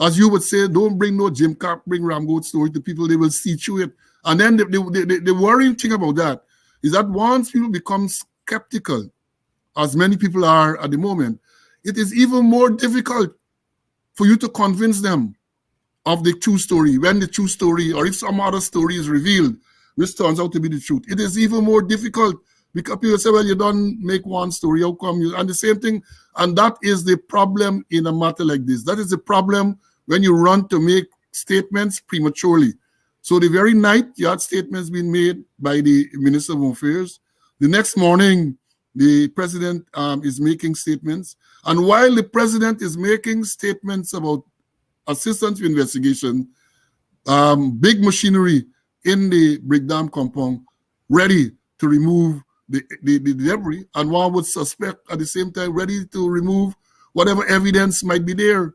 As you would say, don't bring no Jim Carp, bring Ramgoat story to people, they will see through it. And then the worrying thing about that is that once people become skeptical, as many people are at the moment, it is even more difficult for you to convince them of the true story. When the true story, or if some other story is revealed, which turns out to be the truth, it is even more difficult because people say, well, you don't make one story, how come you? And the same thing, and that is the problem in a matter like this. That is the problem when you run to make statements prematurely. So the very night you had statements being made by the Minister of Home Affairs. The next morning, the president is making statements. And while the president is making statements about assistance to investigation, big machinery in the Brickdam compound ready to remove the debris, and one would suspect at the same time ready to remove whatever evidence might be there.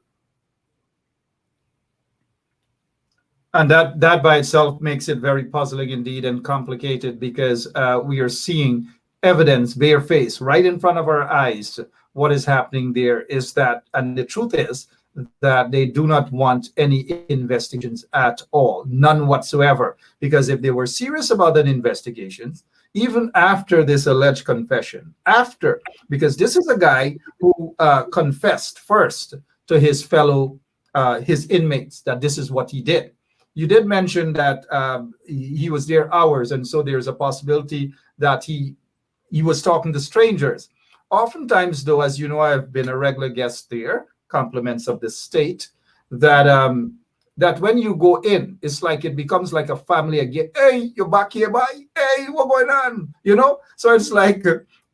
And that by itself makes it very puzzling indeed and complicated, because we are seeing evidence bare face right in front of our eyes. What is happening there is that, and the truth is that they do not want any investigations at all, none whatsoever, because if they were serious about an investigation, even after this alleged confession, because this is a guy who confessed first to his fellow, his inmates, that this is what he did. You did mention that he was there hours, and so there's a possibility that he was talking to strangers. Oftentimes, though, as you know, I've been a regular guest there, compliments of the state, that that when you go in, it's like it becomes like a family again. Hey, you're back here, bye. Hey, what's going on? You know? So it's like,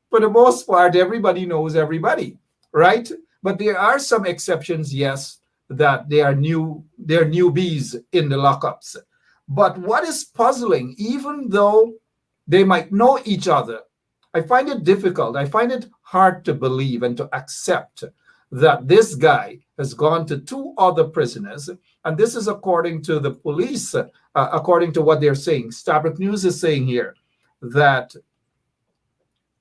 for the most part, everybody knows everybody, right? But there are some exceptions, yes, that they are newbies in the lockups. But what is puzzling, even though they might know each other, I find it difficult. I find it hard to believe and to accept that this guy has gone to two other prisoners, and this is according to the police, according to what they're saying. Starbuck News is saying here that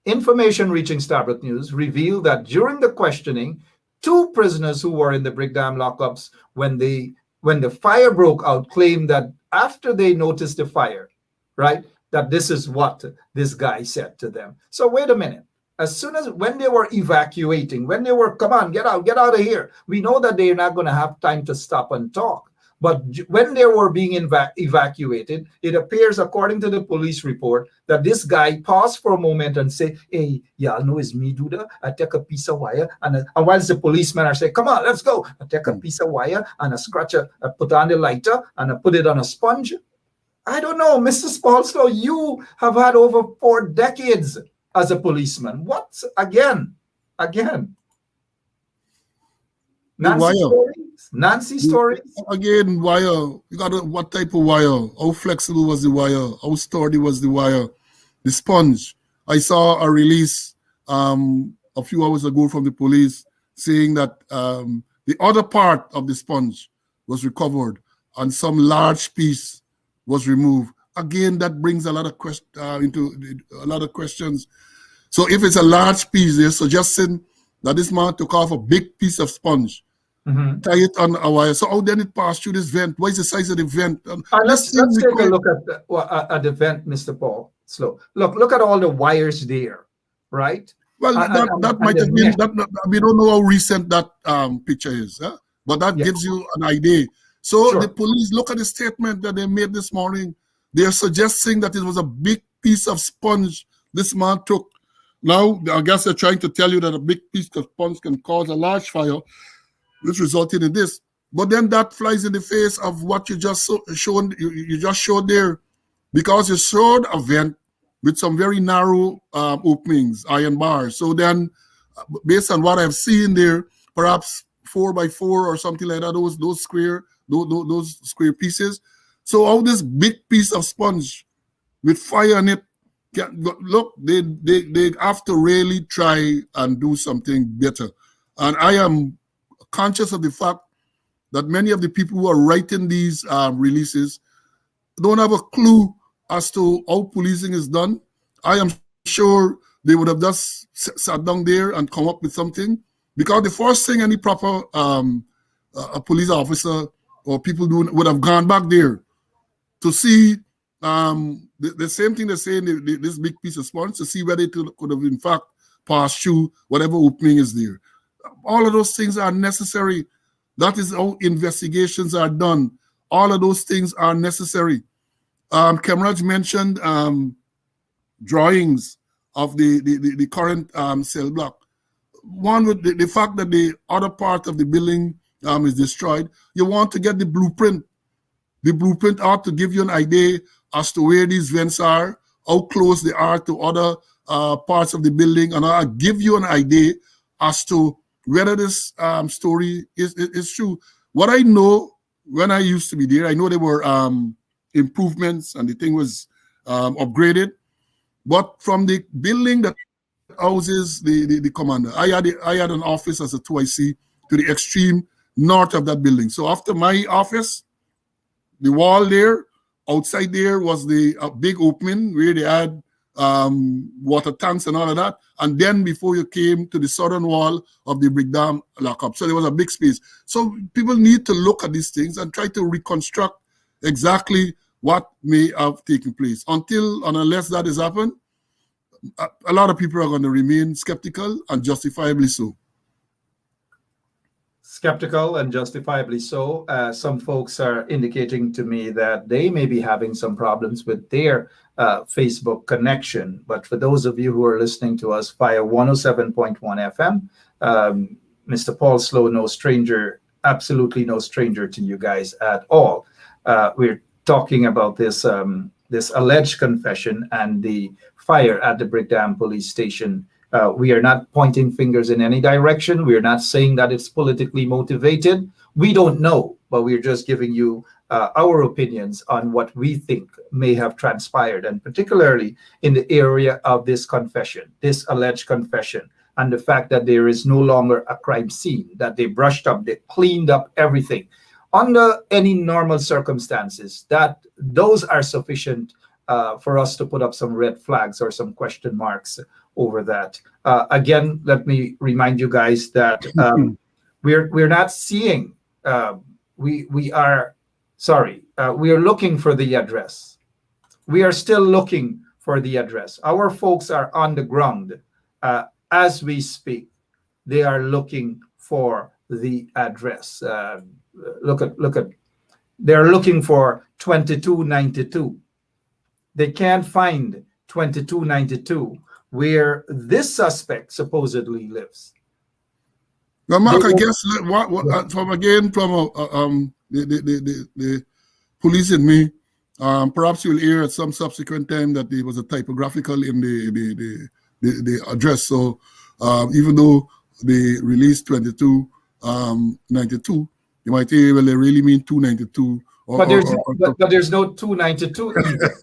information reaching Starbuck News revealed that during the questioning, two prisoners who were in the Brickdam lockups when the fire broke out claimed that after they noticed the fire, right, that this is what this guy said to them. So wait a minute. As soon as when they were evacuating, when they were, come on, get out of here. We know that they're not going to have time to stop and talk. But when they were being evacuated, it appears, according to the police report, that this guy paused for a moment and said, hey, y'all know it's me, do that. I take a piece of wire, and whilst the policemen are saying, come on, let's go. I take a piece of wire and I scratch I put on the lighter and I put it on a sponge. I don't know, Mr. Slowe, you have had over 4 decades as a policeman. What? Again. Nancy stories? Again, wire. You got what type of wire? How flexible was the wire? How sturdy was the wire? The sponge. I saw a release a few hours ago from the police saying that the other part of the sponge was recovered and some large piece was removed. Again, that brings a lot of questions. So if it's a large piece, they're suggesting that this man took off a big piece of sponge, tie it on a wire. So how then it passed through this vent? What is the size of the vent? Let's take a look at the vent, Mr. Paul Slowe. Look at all the wires there, right? Well, that might have been that. We don't know how recent that picture is, but that gives you an idea. So the police, look at the statement that they made this morning. They are suggesting that it was a big piece of sponge this man took. Now, I guess they're trying to tell you that a big piece of sponge can cause a large fire, which resulted in this. But then that flies in the face of what you just showed. You just showed there, because you showed a vent with some very narrow openings, iron bars. So then, based on what I've seen there, perhaps 4x4 or something like that, those square pieces. So how this big piece of sponge with fire in it, look, they have to really try and do something better. And I am conscious of the fact that many of the people who are writing these releases don't have a clue as to how policing is done. I am sure they would have just sat down there and come up with something, because the first thing any proper a police officer or people doing would have gone back there to see the same thing they're saying, this big piece of sponge, to see whether it could have in fact passed through whatever opening is there. All of those things are necessary. That is how investigations are done. All of those things are necessary. Khemraj mentioned drawings of the current cell block. One, with the fact that the other part of the building is destroyed, you want to get the blueprint. The blueprint ought to give you an idea as to where these vents are, how close they are to other parts of the building, and I'll give you an idea as to whether this story is true. What I know, when I used to be there, I know there were improvements and the thing was upgraded. But from the building that houses the commander, I had an office as a 2IC to the extreme north of that building. So after my office, the wall there, outside there was the big opening where they had water tanks and all of that. And then before you came to the southern wall of the Brickdam lockup. So there was a big space. So people need to look at these things and try to reconstruct exactly what may have taken place. Unless that has happened, a lot of people are going to remain skeptical, and justifiably so. Skeptical and justifiably so. Some folks are indicating to me that they may be having some problems with their Facebook connection. But for those of you who are listening to us via 107.1 FM, Mr. Paul Slowe, no stranger, absolutely no stranger to you guys at all. We're talking about this alleged confession and the fire at the Brickdam police station. We are not pointing fingers in any direction. We are not saying that it's politically motivated. We don't know, but we're just giving you our opinions on what we think may have transpired, and particularly in the area of this confession, this alleged confession, and the fact that there is no longer a crime scene, that they brushed up, they cleaned up everything. Under any normal circumstances, that those are sufficient for us to put up some red flags or some question marks over that. Again, let me remind you guys that we're not seeing. We are looking for the address. We are still looking for the address. Our folks are on the ground as we speak. They are looking for the address. Look at. They're looking for 2292. They can't find 2292 where this suspect supposedly lives. Now, Mark, I guess from the police in me, perhaps you'll hear at some subsequent time that there was a typographical in the address. So even though they released 2292, you might say, well, they really mean 292. But there's no 292 either.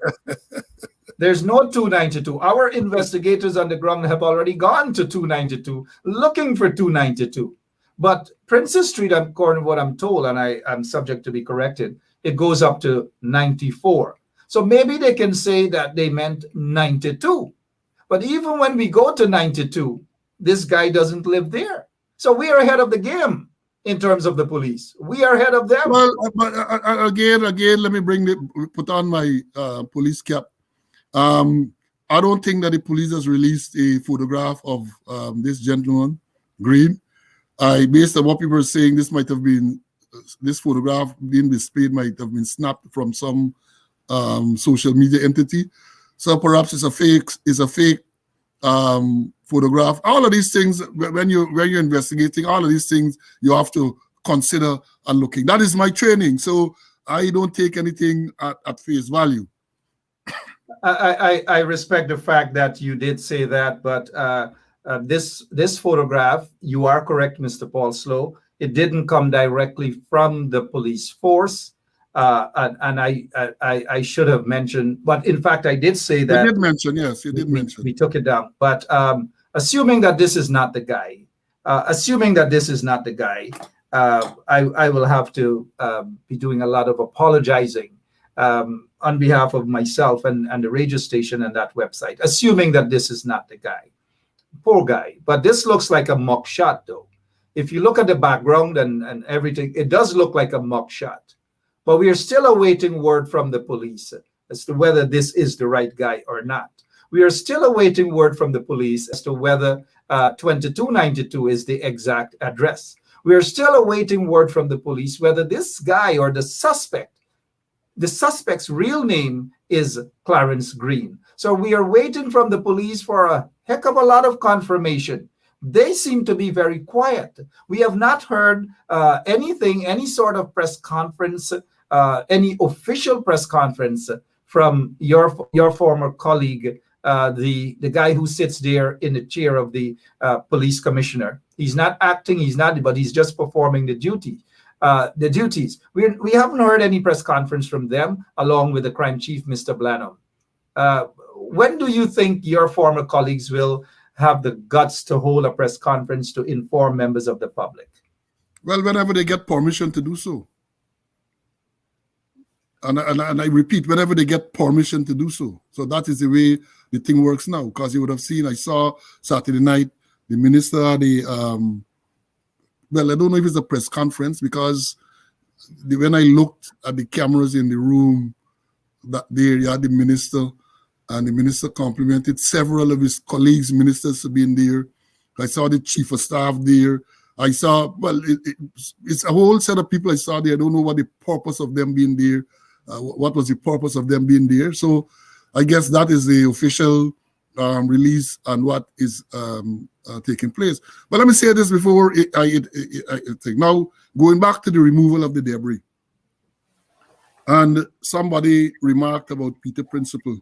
There's no 292. Our investigators on the ground have already gone to 292, looking for 292. But Princess Street, according to what I'm told, and I'm subject to be corrected, it goes up to 94. So maybe they can say that they meant 92. But even when we go to 92, this guy doesn't live there. So we are ahead of the game in terms of the police. We are ahead of them. Well, but again, let me put on my police cap. I don't think that the police has released a photograph of this gentleman, Green. Based on what people are saying, this photograph being displayed might have been snapped from some social media entity. So perhaps it's a fake photograph. All of these things, when you're investigating, all of these things you have to consider and looking. That is my training. So I don't take anything at face value. I respect the fact that you did say that, but this photograph, you are correct, Mr. Paul Slowe. It didn't come directly from the police force, and I should have mentioned, but in fact I did say that. You did mention, yes, you did mention. We took it down, but assuming that this is not the guy, I will have to be doing a lot of apologizing on behalf of myself and the radio station and that website, assuming that this is not the guy. Poor guy. But this looks like a mock shot, though. If you look at the background and everything, it does look like a mock shot. But we are still awaiting word from the police as to whether this is the right guy or not. We are still awaiting word from the police as to whether 2292 is the exact address. We are still awaiting word from the police whether this guy or the suspect's real name is Clarence Green. So we are waiting from the police for a heck of a lot of confirmation. They seem to be very quiet. We have not heard anything, any sort of press conference, any official press conference from your former colleague, the guy who sits there in the chair of the police commissioner. He's not acting, but he's just performing the duties. We haven't heard any press conference from them, along with the crime chief, Mr. Blanham. When do you think your former colleagues will have the guts to hold a press conference to inform members of the public? Well, whenever they get permission to do so. And I repeat, whenever they get permission to do so. So that is the way the thing works now. Because you would have seen, I saw Saturday night, the minister, well, I don't know if it's a press conference, because when I looked at the cameras in the room, that there you had the minister, and the minister complimented several of his colleagues, ministers, for being there. I saw the chief of staff there. I saw, well, it's a whole set of people I saw there. I don't know what the purpose of them being there. What was the purpose of them being there? So I guess that is the official release and what is taking place. But let me say this before I think. Now, going back to the removal of the debris. And somebody remarked about Peter Principle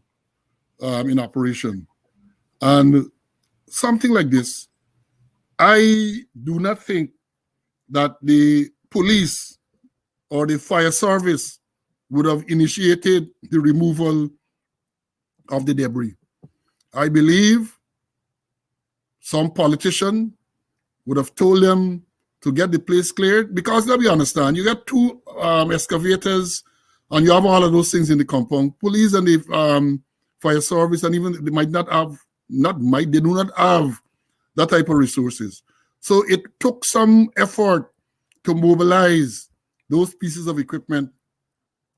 in operation. And something like this, I do not think that the police or the fire service would have initiated the removal of the debris. I believe some politician would have told them to get the place cleared, because let me understand, you got two excavators and you have all of those things in the compound. Police and the fire service, and even they do not have that type of resources. So it took some effort to mobilize those pieces of equipment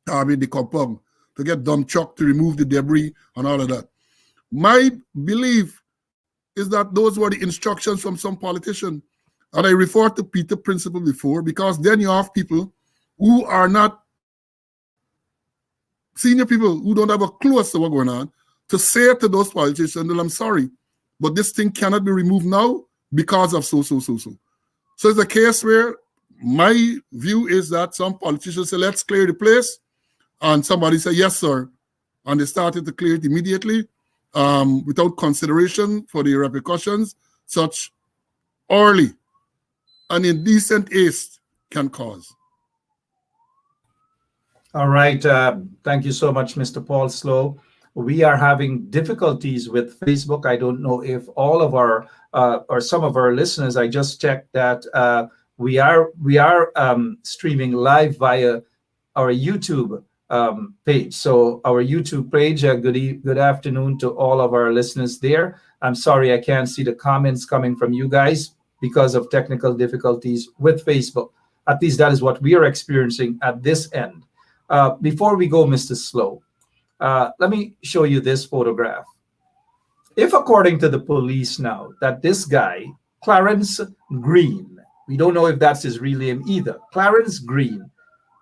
in the compound to get dump truck to remove the debris and all of that. My belief is that those were the instructions from some politician. And I referred to Peter Principle before, because then you have people who are not senior people who don't have a clue as to what's going on, to say to those politicians, well, I'm sorry, but this thing cannot be removed now because of so. So it's a case where my view is that some politicians say, let's clear the place. And somebody said, yes, sir. And they started to clear it immediately without consideration for the repercussions such early and indecent haste can cause. All right. Thank you so much, Mr. Paul Slowe. We are having difficulties with Facebook. I don't know if all of our or some of our listeners, I just checked that we are streaming live via our YouTube page. So our YouTube page, good afternoon to all of our listeners there. I'm sorry I can't see the comments coming from you guys because of technical difficulties with Facebook. At least that is what we are experiencing at this end. Before we go, Mr. Slowe, let me show you this photograph. if according to the police now that this guy, Clarence Green, we don't know if that's his real name either, Clarence Green,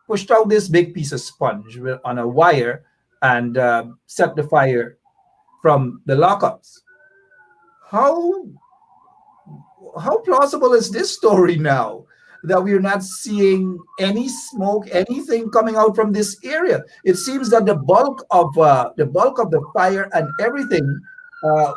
pushed out this big piece of sponge on a wire and set the fire from the lockups. How plausible is this story now that we're not seeing any smoke, anything coming out from this area? It seems that the bulk of the fire and everything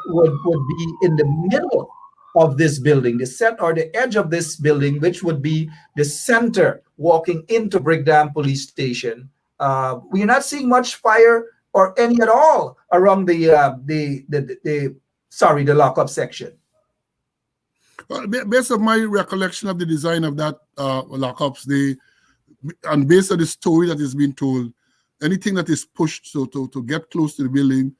would be in the middle of this building, the set or the edge of this building, which would be the center walking into Brickdam Police Station. We're not seeing much fire or any at all around the lockup section. Based on my recollection of the design of that lockups, and based on the story that is being told, anything that is pushed to get close to the building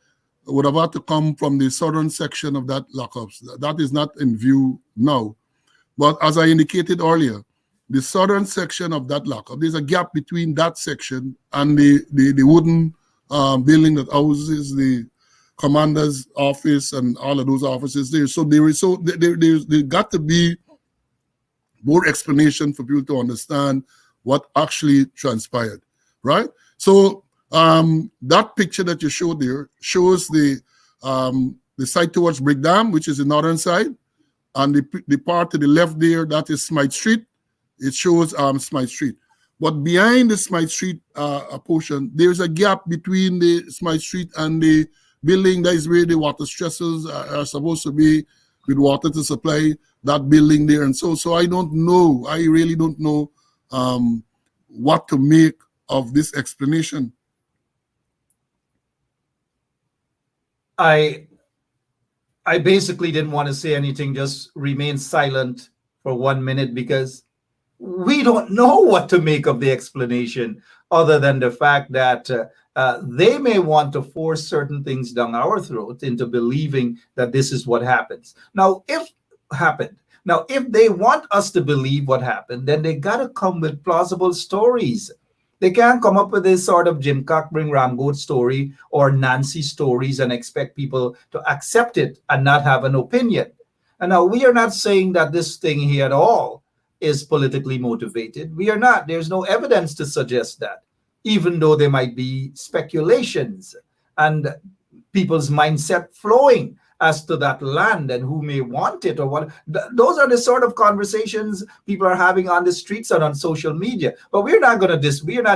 would have had to come from the southern section of that lockups. That is not in view now. But as I indicated earlier, the southern section of that lockup, there's a gap between that section and the wooden building that houses the commander's office and all of those offices there. So there's got to be more explanation for people to understand what actually transpired, right? So that picture that you showed there shows the side towards Brickdam, which is the northern side, and the part to the left there, that is Smythe Street. It shows Smythe Street. But behind the Smythe Street portion, there's a gap between the Smythe Street and the building. That is where the water stressors are supposed to be, with water to supply that building there. And so I don't know. I really don't know what to make of this explanation. I basically didn't want to say anything, just remain silent for 1 minute, because we don't know what to make of the explanation, other than the fact that they may want to force certain things down our throat into believing that this is what happens. Now, if they want us to believe what happened, then they got to come with plausible stories. They can't come up with this sort of Jim Cockbring Ramgoat story or Nancy stories and expect people to accept it and not have an opinion. And now, we are not saying that this thing here at all is politically motivated. We are not. There's no evidence to suggest that, even though there might be speculations and people's mindset flowing as to that land and who may want it or what. Those are the sort of conversations people are having on the streets and on social media. But we're not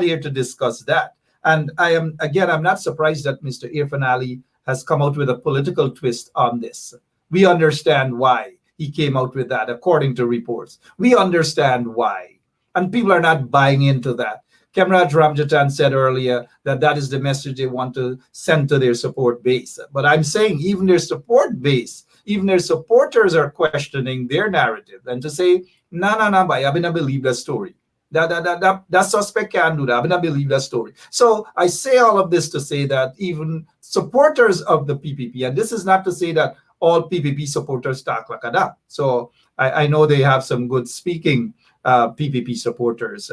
here to discuss that. And I'm not surprised that Mr. Irfan Ali has come out with a political twist on this. We understand why he came out with that, according to reports. We understand why. And people are not buying into that. Khemraj Ramjattan said earlier that is the message they want to send to their support base. But I'm saying even their support base, even their supporters are questioning their narrative. And to say, no, I don't believe that story. That suspect can't do that. I don't believe that story. So I say all of this to say that even supporters of the PPP, and this is not to say that all PPP supporters talk like that. So I know they have some good speaking PPP supporters.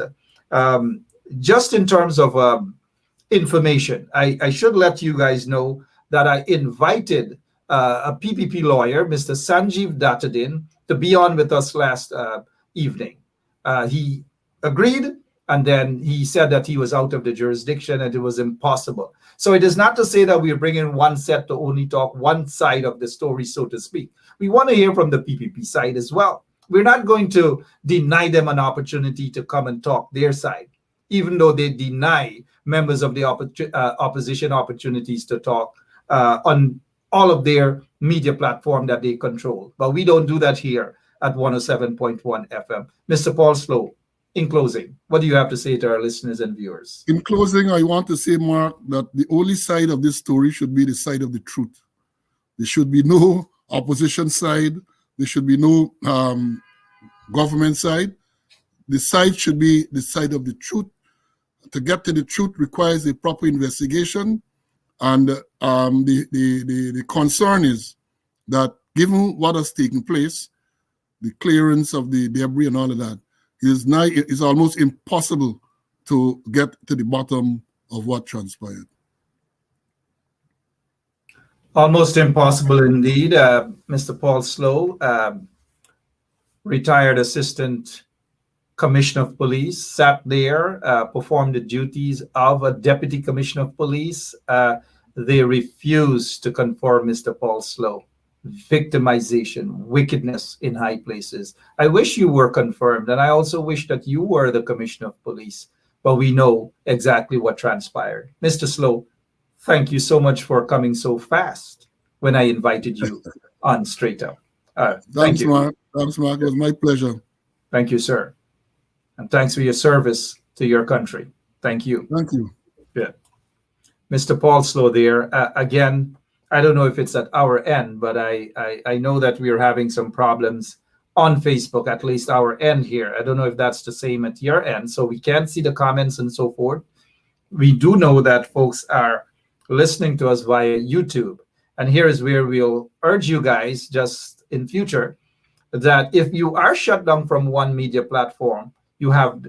Just in terms of information, I should let you guys know that I invited a PPP lawyer, Mr. Sanjeev Dattadin, to be on with us last evening. He agreed, and then he said that he was out of the jurisdiction and it was impossible. So it is not to say that we're bringing one set to only talk one side of the story, so to speak. We want to hear from the PPP side as well. We're not going to deny them an opportunity to come and talk their side, even though they deny members of the opposition opportunities to talk on all of their media platform that they control. But we don't do that here at 107.1 FM. Mr. Paul Slowe, in closing, what do you have to say to our listeners and viewers? In closing, I want to say, Mark, that the only side of this story should be the side of the truth. There should be no opposition side. There should be no government side. The side should be the side of the truth. To get to the truth requires a proper investigation. And the concern is that given what has taken place, the clearance of the debris and all of that, it's almost impossible to get to the bottom of what transpired. Almost impossible indeed. Mr. Paul Slowe, retired assistant commissioner of police, sat there, performed the duties of a deputy commissioner of police. They refused to confirm Mr. Paul Slowe. Victimization, wickedness in high places. I wish you were confirmed, and I also wish that you were the commissioner of police, but we know exactly what transpired. Mr. Slowe, thank you so much for coming so fast when I invited you on Straight Up. Thank you. Mark. Thanks, Mark. It was my pleasure. Thank you, sir. And thanks for your service to your country. Thank you. Thank you. Yeah. Mr. Paul Slowe there. Again, I don't know if it's at our end, but I know that we're having some problems on Facebook, at least our end here. I don't know if that's the same at your end, so we can't see the comments and so forth. We do know that folks are listening to us via YouTube. And here is where we'll urge you guys just in future that if you are shut down from one media platform, you have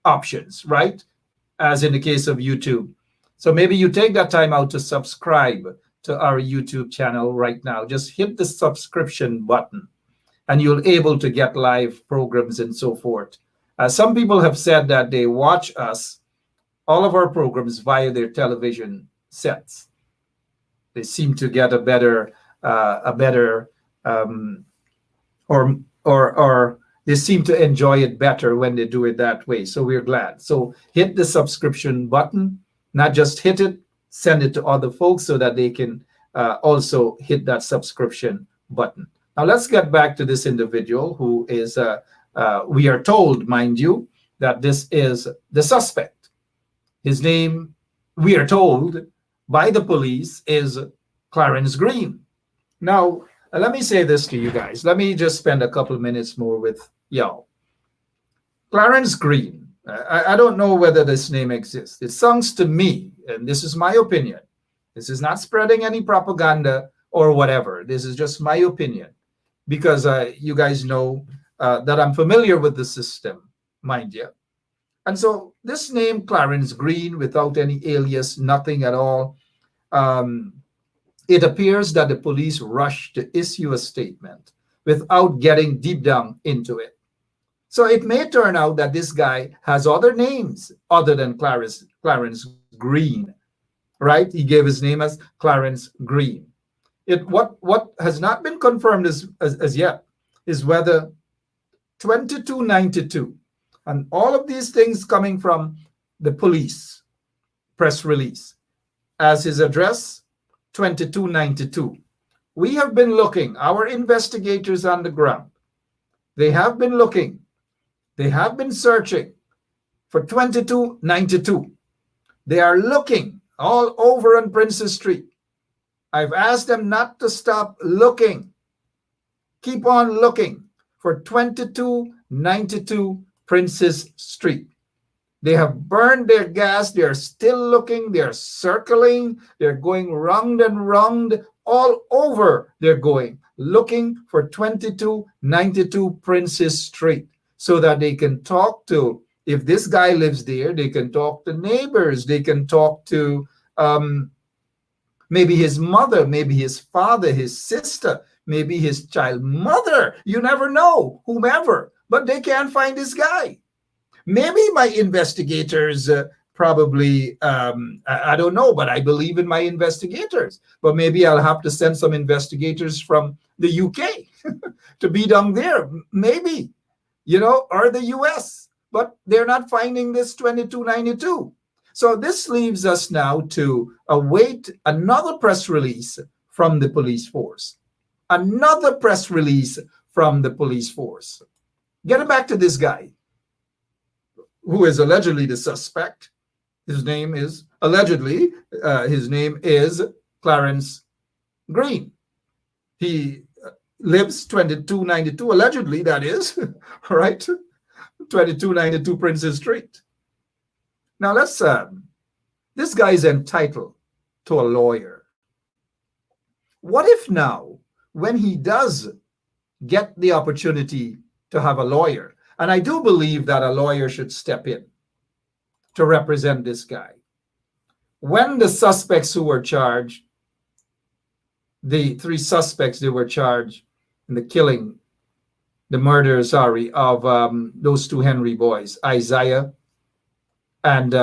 options, right? As in the case of YouTube. So maybe you take that time out to subscribe to our YouTube channel right now. Just hit the subscription button and you'll able to get live programs and so forth. Some people have said that they watch us, all of our programs via their television sets. They seem to get a better or they seem to enjoy it better when they do it that way. So we're glad. So hit the subscription button, not just hit it, send it to other folks so that they can also hit that subscription button. Now let's get back to this individual who is, we are told, mind you, that this is the suspect. His name, we are told by the police, is Clarence Green. Now, let me say this to you guys. Let me just spend a couple of minutes more with y'all. Clarence Green, I don't know whether this name exists. It sounds to me, and this is my opinion. This is not spreading any propaganda or whatever. This is just my opinion because you guys know that I'm familiar with the system, mind you. And so this name, Clarence Green, without any alias, nothing at all, it appears that the police rushed to issue a statement without getting deep down into it. So it may turn out that this guy has other names other than Clarence Green, right? He gave his name as Clarence Green. What has not been confirmed as yet is whether 2292 and all of these things coming from the police press release as his address 2292. We have been looking, our investigators on the ground, they have been looking, they have been searching for 2292. They are looking all over on Princess Street. I've asked them not to stop looking. Keep on looking for 2292 Princess Street. They have burned their gas. They're still looking. They're circling. They're going round and round all over. They're going looking for 2292 Princess Street so that they can talk to, if this guy lives there, they can talk to neighbors. They can talk to maybe his mother, maybe his father, his sister, maybe his child mother. You never know, whomever. But they can't find this guy. Maybe my investigators probably, I don't know, but I believe in my investigators. But maybe I'll have to send some investigators from the UK to be down there. Maybe, you know, or the US. But they're not finding this 2292. So this leaves us now to await another press release from the police force. Another press release from the police force. Getting back to this guy, who is allegedly the suspect. His name is, allegedly, his name is Clarence Green. He lives 2292, allegedly, that is, right? 2292 Princess Street. Now let's, this guy is entitled to a lawyer. What if now, when he does get the opportunity to have a lawyer, and I do believe that a lawyer should step in to represent this guy, when the suspects who were charged the three suspects, they were charged in the killing, the murder, sorry, of those two Henry boys, Isaiah and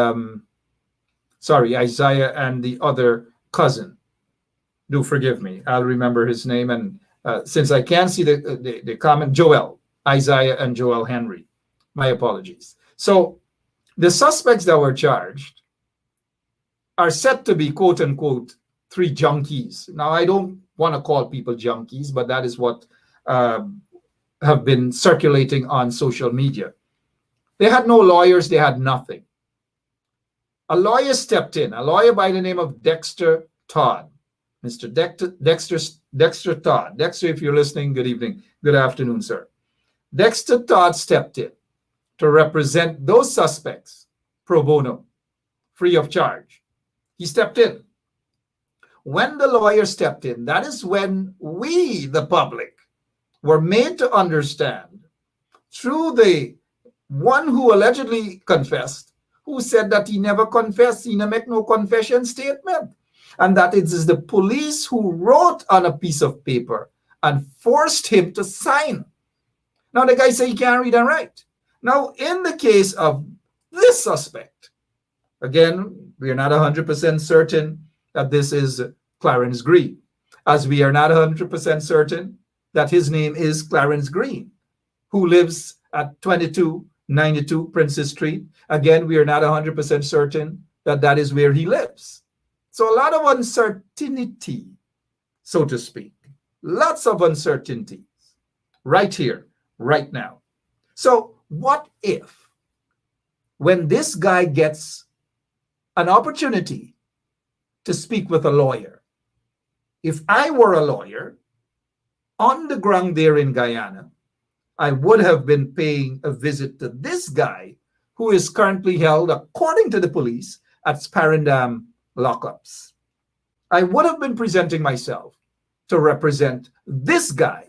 Isaiah and the other cousin. Do forgive me, I'll remember his name. And since I can't see the comment, Joel, Isaiah and Joel Henry. My apologies. So the suspects that were charged are said to be, quote unquote, three junkies. Now, I don't want to call people junkies, but that is what have been circulating on social media. They had no lawyers, they had nothing. A lawyer stepped in, a lawyer by the name of Dexter Todd. Mr. Dexter Todd. Dexter, if you're listening, good evening. Good afternoon, sir. Dexter Todd stepped in to represent those suspects pro bono, free of charge. He stepped in. When the lawyer stepped in, that is when we, the public, were made to understand through the one who allegedly confessed, who said that he never confessed, he never make no confession statement, and that it is the police who wrote on a piece of paper and forced him to sign. Now the guy said he can't read and write. Now in the case of this suspect, again, we are not 100% certain that this is Clarence Green, as we are not 100% certain that his name is Clarence Green, who lives at 2292 Princess Street. Again, we are not 100% certain that that is where he lives. So a lot of uncertainty, so to speak. Lots of uncertainties right here, right now. So what if, when this guy gets an opportunity to speak with a lawyer, if I were a lawyer on the ground there in Guyana, I would have been paying a visit to this guy who is currently held, according to the police, at Brickdam lockups. I would have been presenting myself to represent this guy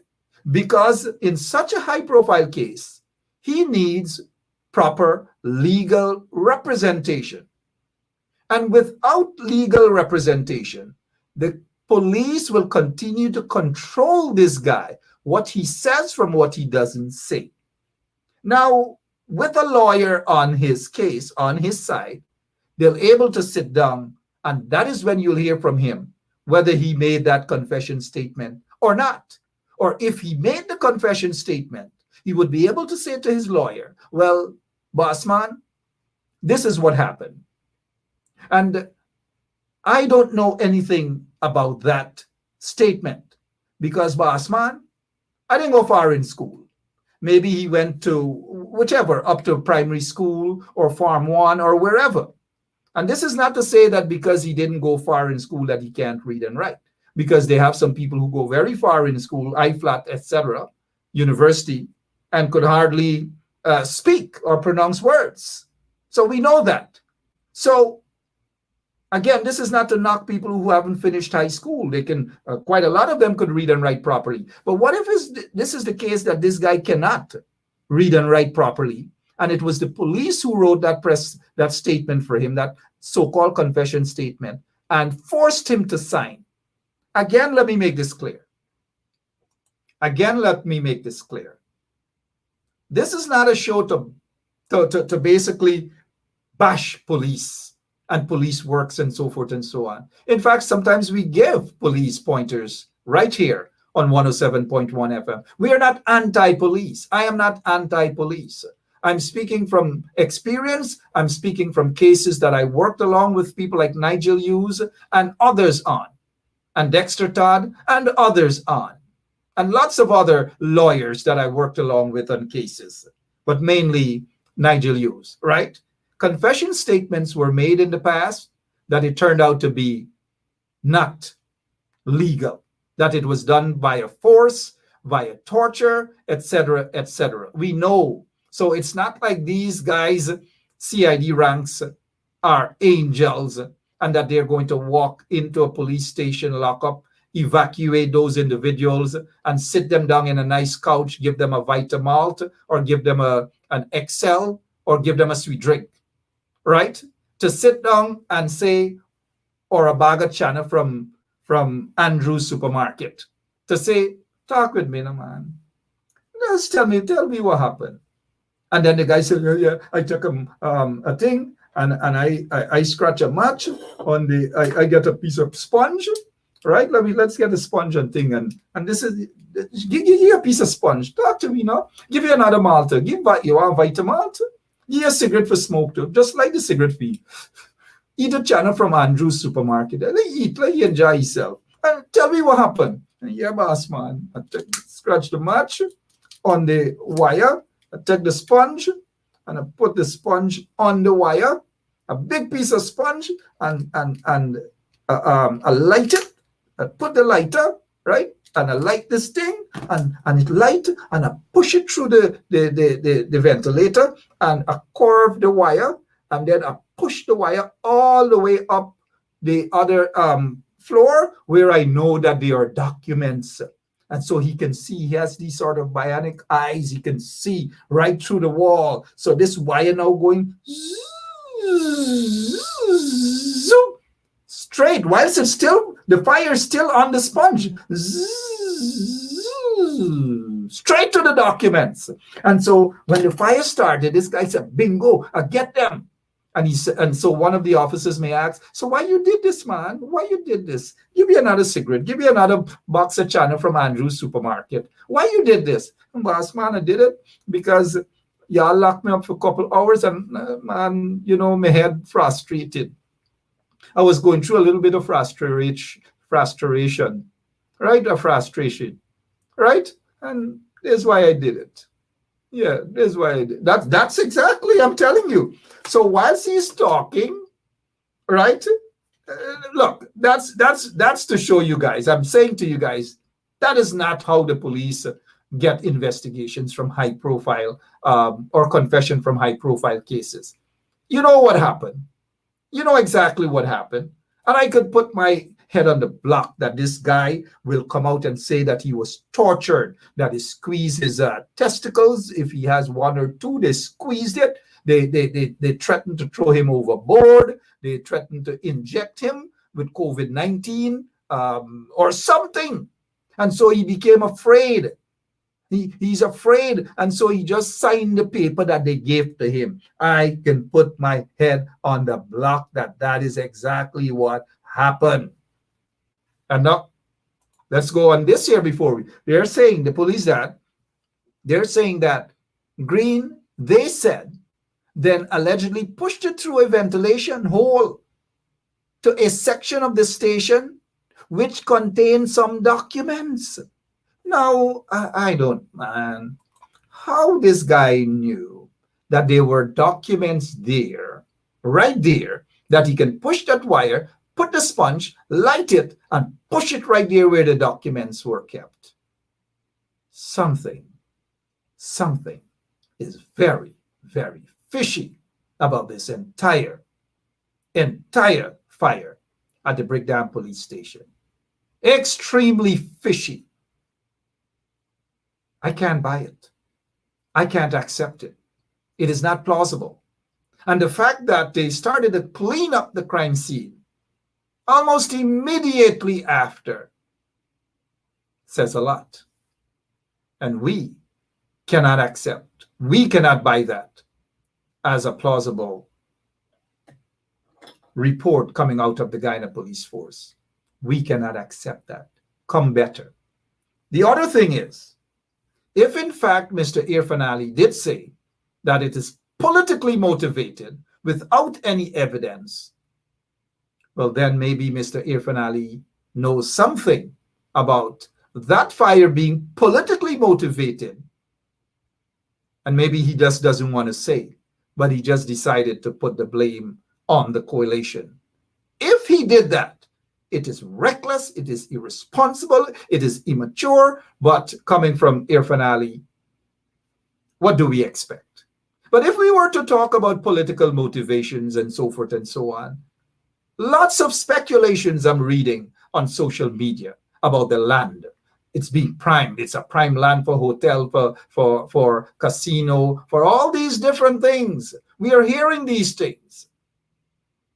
because in such a high-profile case, he needs proper legal representation. And without legal representation, the police will continue to control this guy, what he says from what he doesn't say. Now, with a lawyer on his case, on his side, they'll able to sit down, and that is when you'll hear from him whether he made that confession statement or not. Or if he made the confession statement, he would be able to say to his lawyer, well, boss man, this is what happened. And I don't know anything about that statement because, boss man, I didn't go far in school. Maybe he went to whichever, up to primary school or Farm 1 or wherever. And this is not to say that because he didn't go far in school that he can't read and write, because they have some people who go very far in school, I-flat, etc., university, and could hardly speak or pronounce words. So we know that. So again, this is not to knock people who haven't finished high school. They can, quite a lot of them could read and write properly. But what if this is the case that this guy cannot read and write properly? And it was the police who wrote that statement for him, that so-called confession statement, and forced him to sign. Again, let me make this clear. This is not a show to basically bash police and police works and so forth and so on. In fact, sometimes we give police pointers right here on 107.1 FM. We are not anti-police. I am not anti-police. I'm speaking from experience. I'm speaking from cases that I worked along with people like Nigel Hughes and others on, and Dexter Todd and others on, and lots of other lawyers that I worked along with on cases, but mainly Nigel Hughes, right? Confession statements were made in the past that it turned out to be not legal, that it was done by a force, via torture, etc., etc. We know. So it's not like these guys, CID ranks, are angels and that they're going to walk into a police station, lock up, evacuate those individuals and sit them down in a nice couch, give them a Vitamalt or give them an Excel or give them a sweet drink, right? To sit down and say, or a bag of chana from from Andrew's supermarket to say, talk with me, no man. Just tell me what happened. And then the guy said, yeah, I took a thing and I scratch a match on the, I get a piece of sponge, right? Let's get a sponge and thing. And this is, give you a piece of sponge. Talk to me now. Give you another Malta. You want Vitamalt? Give you a cigarette for smoke too. Just like the cigarette fee. Eat a channel from Andrew's supermarket. Let you enjoy yourself. And tell me what happened. And yeah, boss man. I scratch the match on the wire. I take the sponge and I put the sponge on the wire, a big piece of sponge, and I light it. I put the lighter, right? And I light this thing, and it light, and I push it through the ventilator, and I curve the wire, and then I push the wire all the way up the other floor where I know that there are documents. And so he can see, he has these sort of bionic eyes. He can see right through the wall. So this wire now going straight, whilst it's still, the fire is still on the sponge. Straight to the documents. And so when the fire started, this guy said, bingo, I get them. And so one of the officers may ask, so why you did this, man? Why you did this? Give me another cigarette. Give me another box of chana from Andrew's supermarket. Why you did this? And boss man, I did it because y'all locked me up for a couple hours and man, you know, my head frustrated. I was going through a little bit of frustration, right? A frustration, right? And that's why I did it. Yeah, that's why I did. That's exactly, I'm telling you. So whilst he's talking, right? Look, that's to show you guys. I'm saying to you guys, that is not how the police get investigations from high-profile or confession from high-profile cases. You know what happened. You know exactly what happened. And I could put my head on the block that this guy will come out and say that he was tortured, that he squeezed his testicles. If he has one or two, they squeezed it. They threatened to throw him overboard. They threatened to inject him with COVID-19 or something. And so he became afraid. He's afraid. And so he just signed the paper that they gave to him. I can put my head on the block that is exactly what happened. And now, let's go on this here before they're saying, the police that, they're saying that Green, they said, then allegedly pushed it through a ventilation hole to a section of the station which contained some documents. Now, I don't, man, how this guy knew that there were documents there, right there, that he can push that wire, put the sponge, light it, and push it right there where the documents were kept. Something is very, very fishy about this entire fire at the Brickdam police station. Extremely fishy. I can't buy it. I can't accept it. It is not plausible. And the fact that they started to clean up the crime scene almost immediately after says a lot. And we cannot accept, we cannot buy that as a plausible report coming out of the Guyana police force. We cannot accept that. Come better. The other thing is, if in fact Mr. Irfan Ali did say that it is politically motivated without any evidence, well, then maybe Mr. Irfan Ali knows something about that fire being politically motivated. And maybe he just doesn't want to say, but he just decided to put the blame on the coalition. If he did that, it is reckless, it is irresponsible, it is immature, but coming from Irfan Ali, what do we expect? But if we were to talk about political motivations and so forth and so on, lots of speculations I'm reading on social media about the land. It's being primed. It's a prime land for hotel, for casino, for all these different things. We are hearing these things.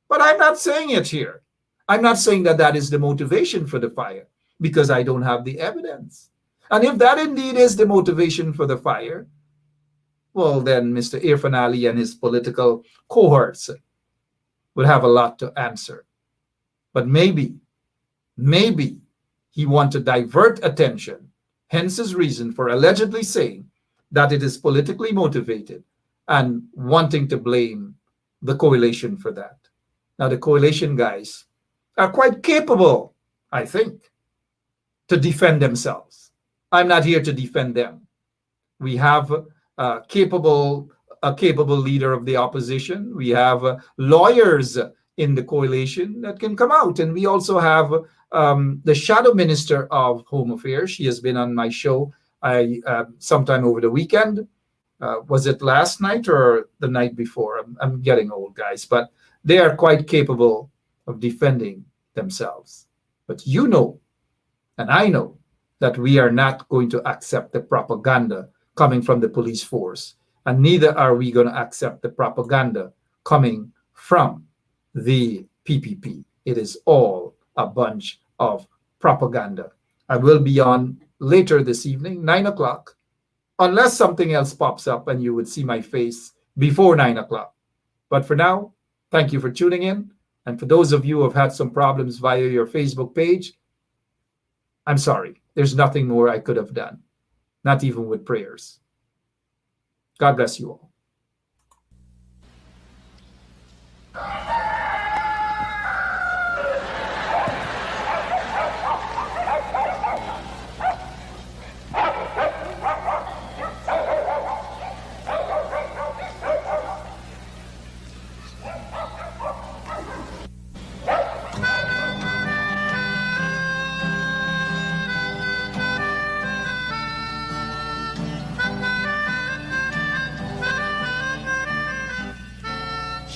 But I'm not saying it here. I'm not saying that that is the motivation for the fire, because I don't have the evidence. And if that indeed is the motivation for the fire, well, then Mr. Irfan Ali and his political cohorts would have a lot to answer. But maybe he wants to divert attention, hence his reason for allegedly saying that it is politically motivated and wanting to blame the coalition for that. Now, the coalition guys are quite capable, I think, to defend themselves. I'm not here to defend them. We have a capable leader of the opposition. We have lawyers in the coalition that can come out. And we also have the shadow minister of Home Affairs. She has been on my show sometime over the weekend. Was it last night or the night before? I'm getting old, guys. But they are quite capable of defending themselves. But you know, and I know, that we are not going to accept the propaganda coming from the police force. And neither are we going to accept the propaganda coming from the PPP. It is all a bunch of propaganda. I will be on later this evening, 9 o'clock, unless something else pops up and you would see my face before 9 o'clock. But for now, thank you for tuning in. And for those of you who have had some problems via your Facebook page, I'm sorry. There's nothing more I could have done, not even with prayers. God bless you all.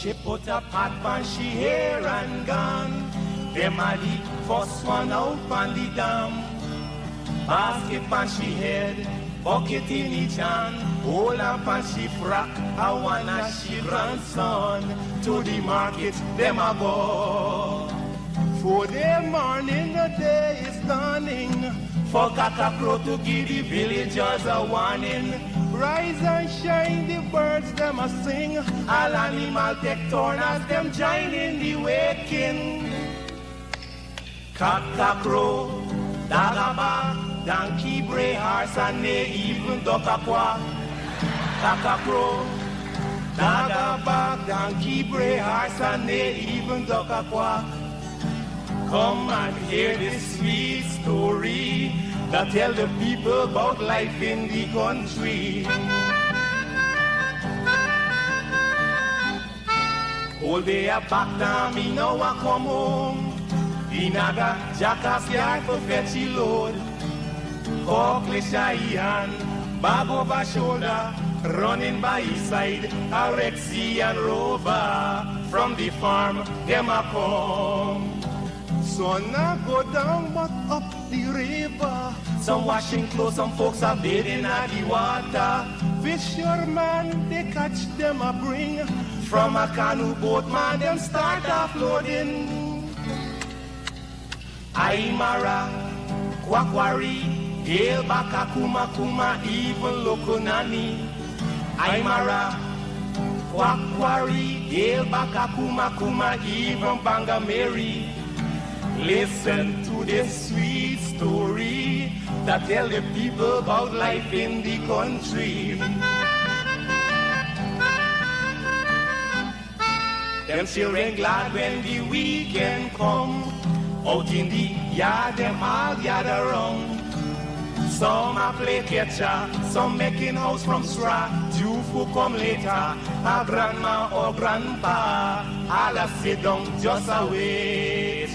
She put a pot on she hair and gone. Them a the first one out on the dam. Basket on she head, bucket in each hand. Hold up on she frock, I wanna she grandson. To the market, them a go. For the morning, the day is dawning. For cockcrow to give the villagers a warning. Rise and shine, the birds them a sing. All animal take turn as them join in the waking. Cockcrow, dagaba, donkey, bray, horse, and they even duck a quack. Cockcrow, dagaba, donkey, bray, horse, and they even duck a quack. Come and hear this sweet story that tell the people about life in the country. All day a back down, me now a come home. Inaga, jackass yard for fetch a load. Cockle Cheyenne, bag over shoulder, running by his side, a Rexy and Rover. From the farm, them a come. Sun a go down but up the river. Some washing clothes, some folks are bathing at the water. Fisherman, they catch them a bring. From a canoe boat, man, them start offloading. Aymara, Kwakwari, Hail Baka Kuma Kuma, even Lokonani. Aymara, Kwakwari, Hail Baka Kuma Kuma, even Bangameri. Listen to this sweet story that tell the people about life in the country. Them children glad when the weekend come. Out in the yard, them all gather round. Some a play catcher, some making house from straw. Two who come later, a grandma or grandpa. All a sit down just a wait.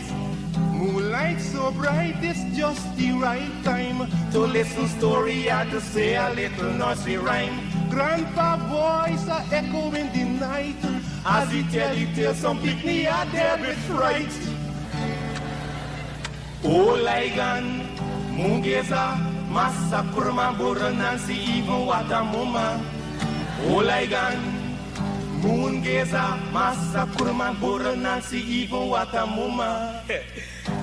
Moonlight so bright, it's just the right time to listen story or to say a little nursery rhyme. Grandpa voice a echo in the night as he tell you tales, some picnic are there with fright. Oh, Ligan, Mungeza, Massa Kurma, Bura, Nancy, even Watamuma. Oh, Ligan, Moon gazer, Massa Kurman, Bora Nancy, even Watamuma.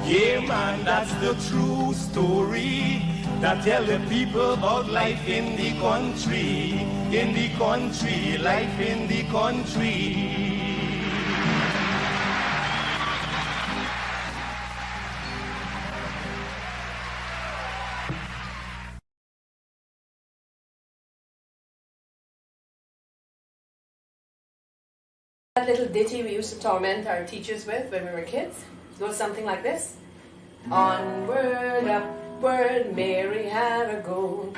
Yeah, man, that's the true story that tell the people about life in the country, life in the country. That little ditty we used to torment our teachers with when we were kids goes something like this. Onward, upward, Mary had a go.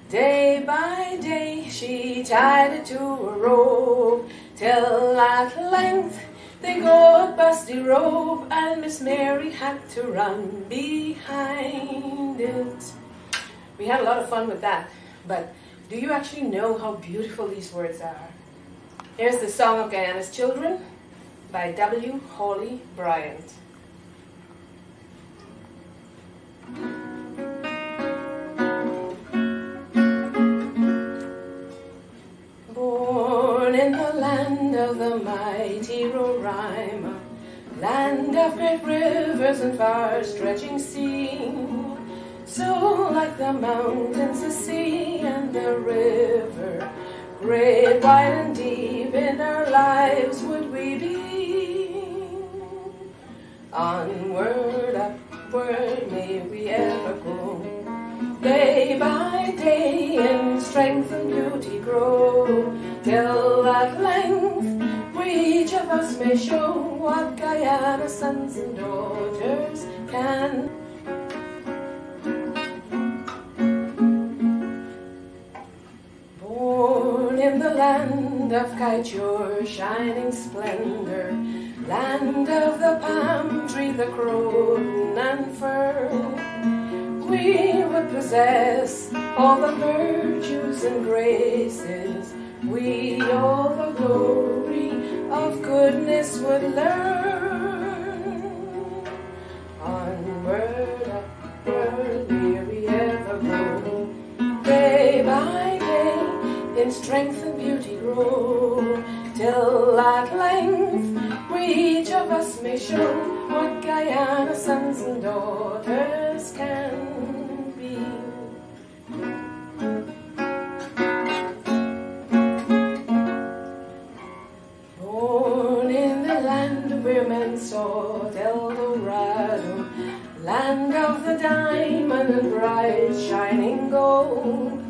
Day by day she tied it to a rope, till at length they got past the rope, and Miss Mary had to run behind it. We had a lot of fun with that, but do you actually know how beautiful these words are? Here's the Song of Guyana's Children by W. Hawley Bryant. Born in the land of the mighty Roraima, land of great rivers and far-stretching sea, so like the mountains, the sea, and the river, great, wide, and deep in our lives would we be. Onward, upward, may we ever go, day by day in strength and beauty grow, till at length we each of us may show what Guyana sons and daughters can. Born in the land of Kaijur, shining splendor, land of the palm tree, the croton and fern, we would possess all the virtues and graces, we all the glory of goodness would learn. Onward, upward, may we ever go, day by day in strength and beauty grow, till at length we each of us may show what Guyana sons and daughters can be. Born in the land where men sought El Dorado, land of the diamond and bright shining gold,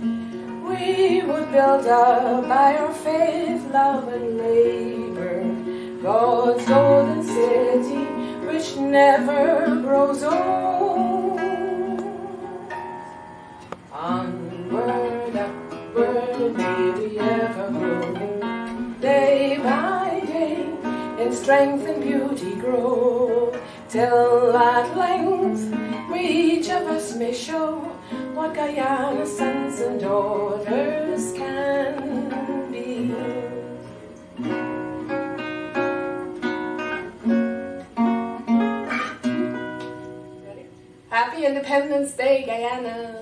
we would build up by our faith, love, and labor God's golden city, which never grows old. Onward, upward, may we ever go, day by day in strength and beauty grow, till at length we each of us may show what Guyana sons and daughters can be. Happy Independence Day, Guyana!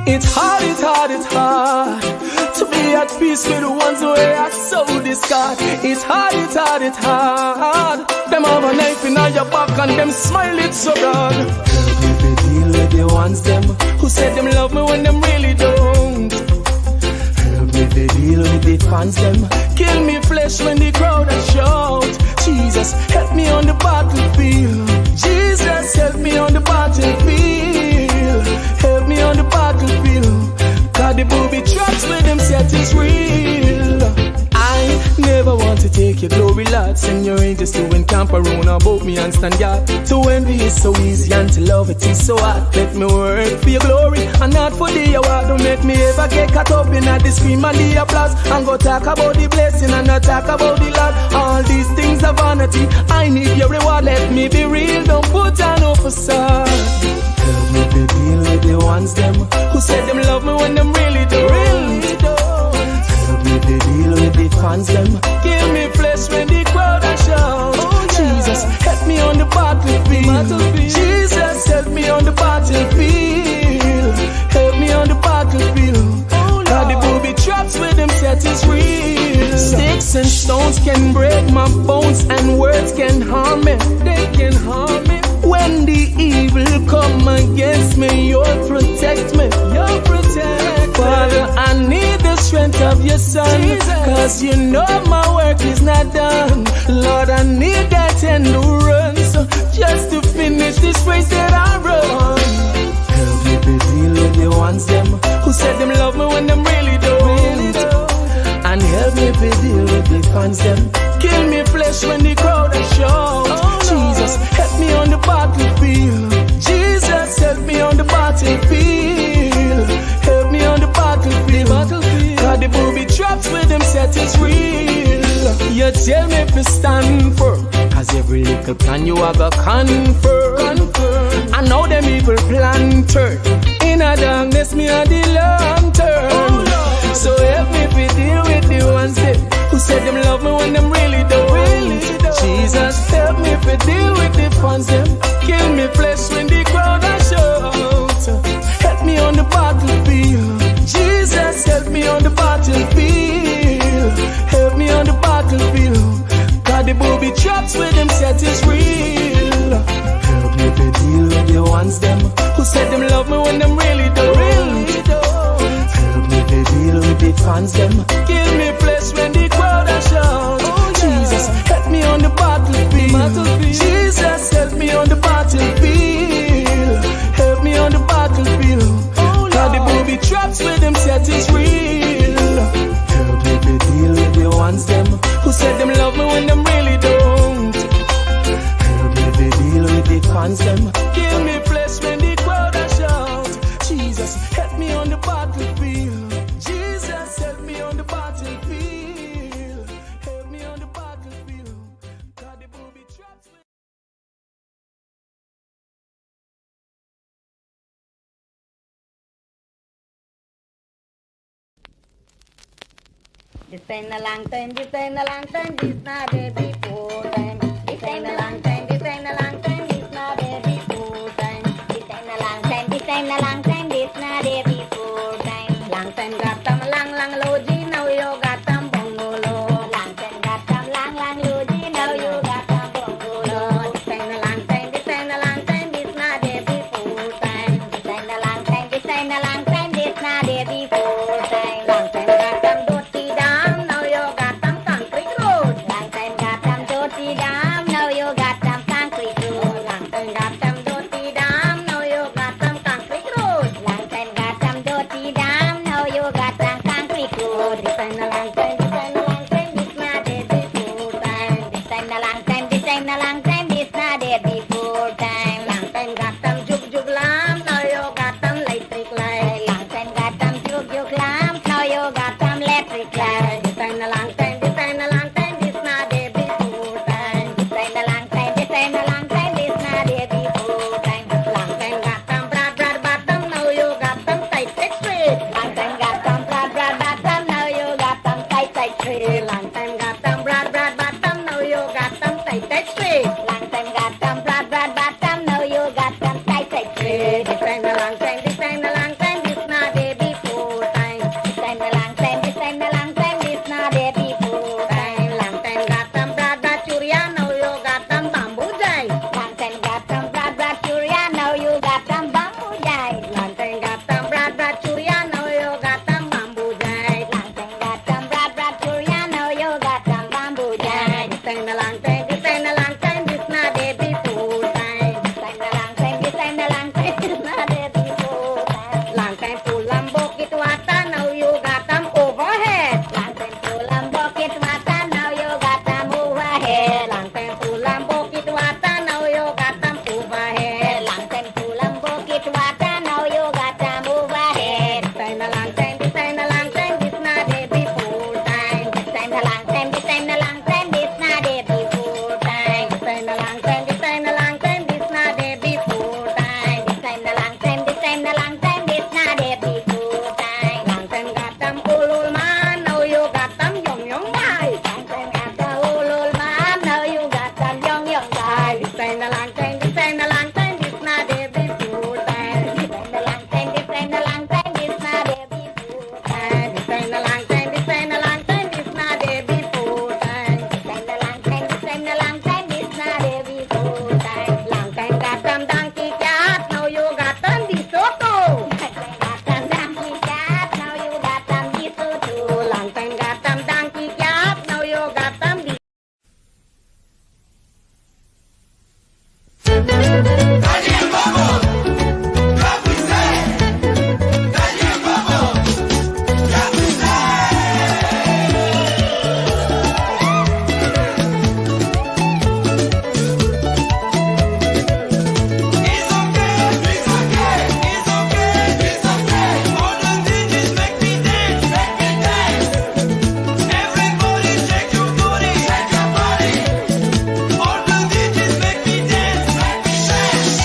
It's hard, it's hard, it's hard to be at peace with the ones who are so discard. It's hard, it's hard, it's hard. Them have a knife in your back and them smile it so broad. Help me to deal with the ones them who said them love me when them really don't. Help me to deal with the fans them kill me flesh when the crowd a shout. Jesus, help me on the battlefield. Jesus, help me on the battlefield. Help me on the battlefield. Cause the booby traps with them set is real. I never want to take your glory, Lord. Send your angels to encamp around about me and stand guard. To envy is so easy and to love it is so hard. Let me work for your glory and not for the award. Don't make me ever get caught up in the scream and the applause and go talk about the blessing and not talk about the Lord. All these things are vanity. I need your reward. Let me be real. Don't put on no facade. Help me to deal with the ones them who said them love me when them really don't. Help me to deal with the fans them kill me flesh when the crowd a shout. Jesus, help me on the battlefield. Jesus, help me on the battlefield. Help me on the battlefield. Cause the booby traps with them set is real. Sticks and stones can break my bones and words can harm me. They can harm me. When the evil come against me, you'll protect me. You'll protect me. Father, I need the strength of your son. Cause you know my work is not done. Lord, I need that endurance just to finish this race that I run. Help me to deal with the ones them who said them love me when them really don't. And help me to deal with the fans them kill me flesh when the crowd are shout. Jesus, help me on the battlefield. Jesus, help me on the battlefield. Help me on the battlefield. Cause the booby traps with them set is real. You tell me if you stand firm, cause every little plan you have a confirm. I know them evil plan turn. In a darkness me a the lantern. So help me to deal with the ones them who said them love me when them really don't. Jesus, help me to deal with the fans them kill me flesh when the crowd a shout. Help me on the battlefield. Jesus, help me on the battlefield. Help me on the battlefield. Cause the booby traps with them set is real. Help me to deal with the ones them who said them love me when them really don't. Help me to deal with the fans them kill me flesh when the crowd a shout. Jesus, help me on the battlefield. Jesus, help me on the battlefield. Help me on the battlefield. Cause the booby traps with them set is real. Help me to deal with the ones them who said them love me when them really don't. Help me to deal with the fans them kill me flesh when the crowd a shout. Jesus, help me on the battlefield. Jesus, help me on the battlefield. Help me on the battlefield. Cause the booby traps with This ain't a long time, this ain't a long time, this not a before time. This ain't a long time, this ain't a long time, this not a before time. This ain't a long time, this ain't a long time, this not a before time. Long time got some lang loji, now you got some bongolo. Long time got some lang loji, now you got some bongolo. This ain't a long time, this ain't a long time, this not a before time. This ain't a long time, this ain't a long time, this not a before time. Long time got some dirty down, now you got some concrete road. Long time got time, a long time, this time, a long time, this not day before time. This time, a long time, this time, a long time, this not day before time. Long time to Lambo, it water, now you got them overhead. Long time to Lambo, it water, now you got them overhead. Long time to Lambo, it water, now you got them overhead. Long time to Lambo, it water, now you got them overhead. This time, a long time, this time, a long time, this not day before time. This time, a long time, this time, a long time, this not day before time. This time, a long time, this time, a long time, this not day before time. This time, a long time, this time, a long time, this not day before time. Long time got them old man, now you got them young guys. Long time got the old man, now you got them young guys. This time, a long time, this time, a long time, this not day before time. This time, a long time, this time, a long time, this not day before time. This time, a long time, this time, a long time, this not day before time. This time, a long time, this time, a long time, this not day before time. Long time got them donkey cat, now you got them DeSoto. Long time got them donkey cat, now you got them DeSoto. Long time got them donkey cat, now you got them DeSoto. Everybody shake your body. All the DJs make me dance.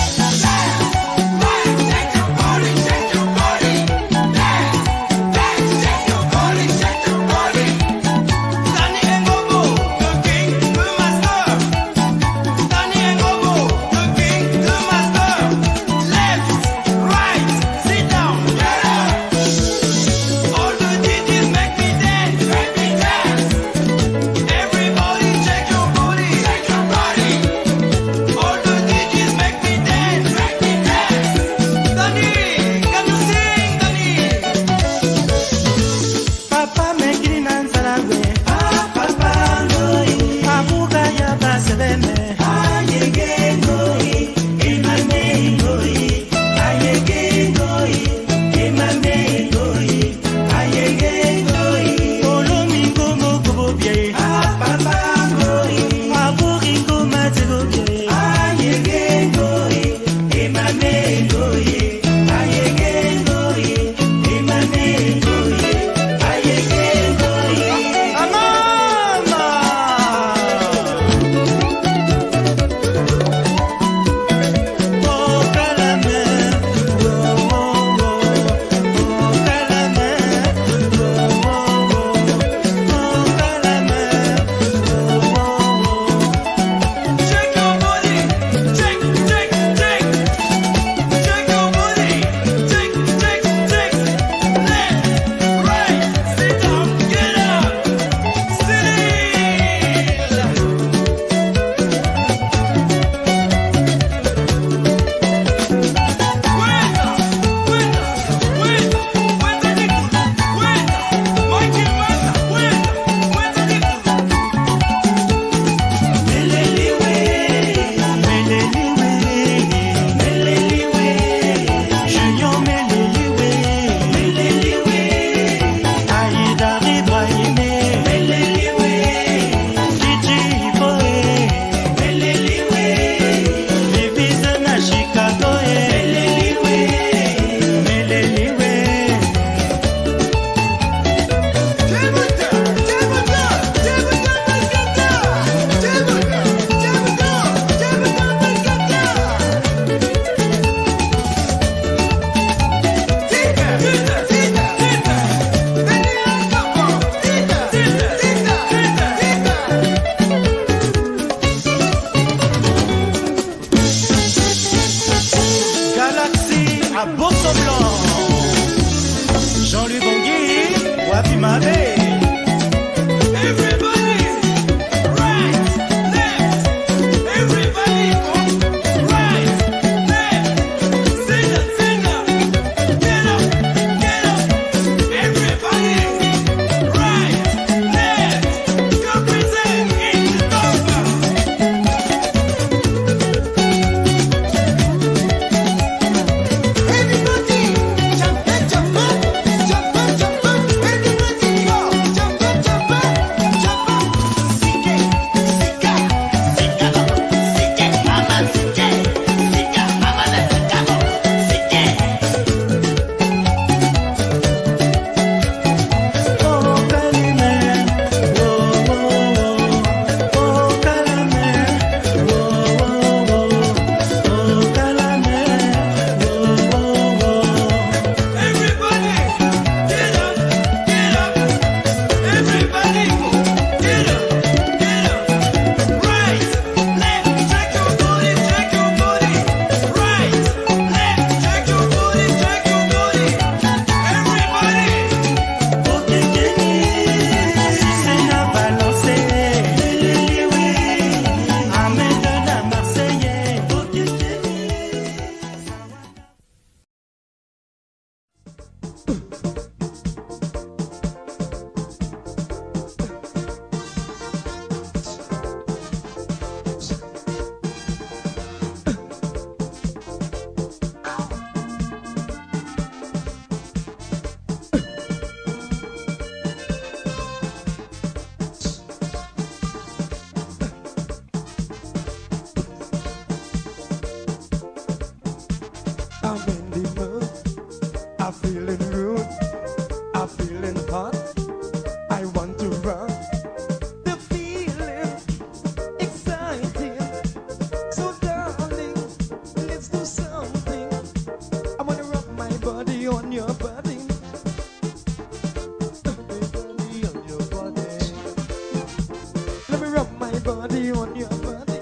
body on your body.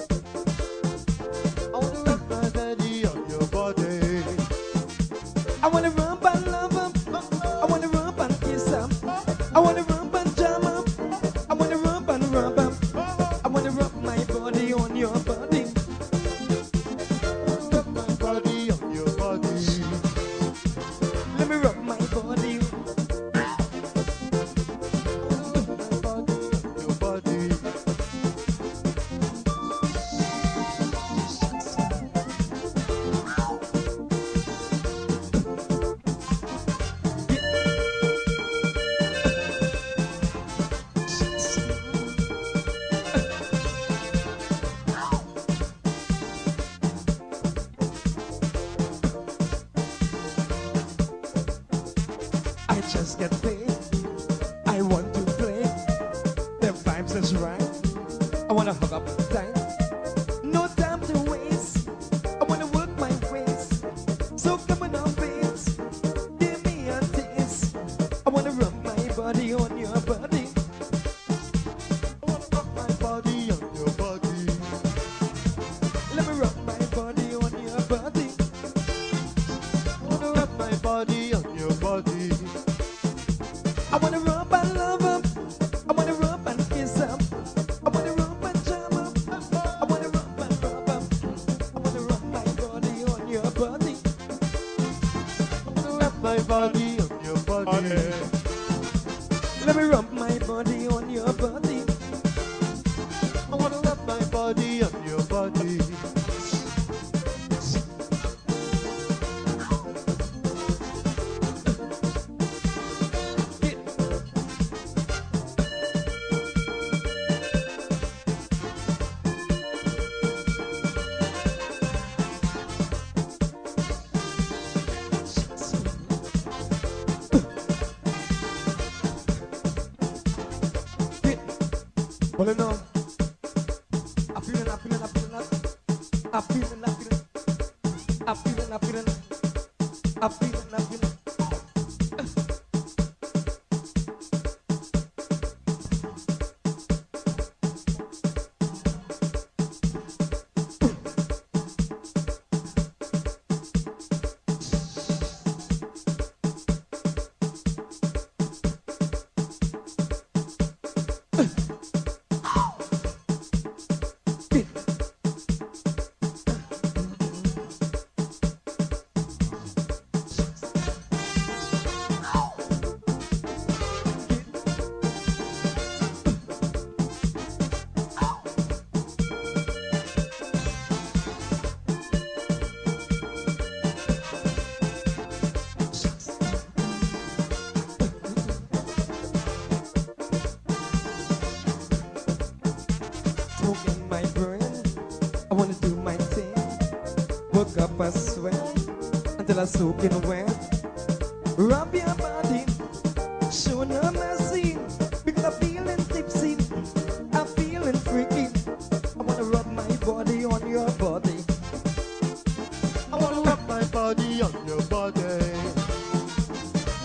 I wanna rub my body on your body. I wanna rub and love 'em. I wanna rub and kiss 'em. I wanna rub and jam 'em. I wanna rub and rub 'em. I wanna rub my body on your body. Rub my body on your body. Let me rub my body. Your body. I just get paid. I want to play. The vibes is right. I wanna hug up tight. No time to waste. I wanna work my ways. So come on now, babes. Give me a taste. I wanna rub my body on your body. I wanna rub my body on your body. Let me rub my body on your body. I wanna rub my body on your body. I wanna rub and love 'em. I wanna rub and kiss 'em. I wanna rub and jam 'em. I wanna rub and rub 'em. I wanna rub my body on your body. I wanna rub my body on your body. Let me rub my body on your body. I wanna rub my body on your body. Well, you know, I'm feeling, I'm feeling, I'm feeling, I'm feeling, I'm feeling, I'm feeling, I'm feeling, I'm feeling, I'm feeling. Smoke in my brain. I wanna do my thing. Work up a sweat until I soak in wet. Rub your body, show no mercy, because I'm feeling tipsy, I'm feeling freaky. I wanna rub my body on your body. I wanna rub my body on your body.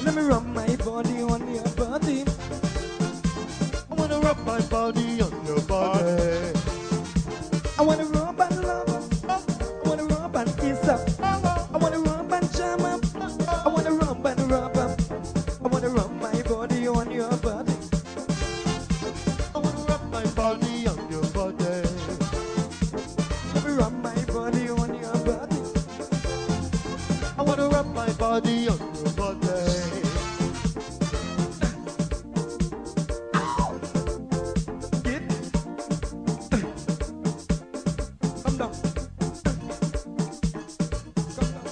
Let me rub my body on your body. I wanna rub my body on your body. I wanna rub and love. I wanna rub and kiss up. I wanna rub and jam up. I wanna rub and rub up. I wanna rub my body on your body. I wanna rub my body on your body. Let me rub my body on your body. I wanna rub my body on your body. Get. Come down. Come down.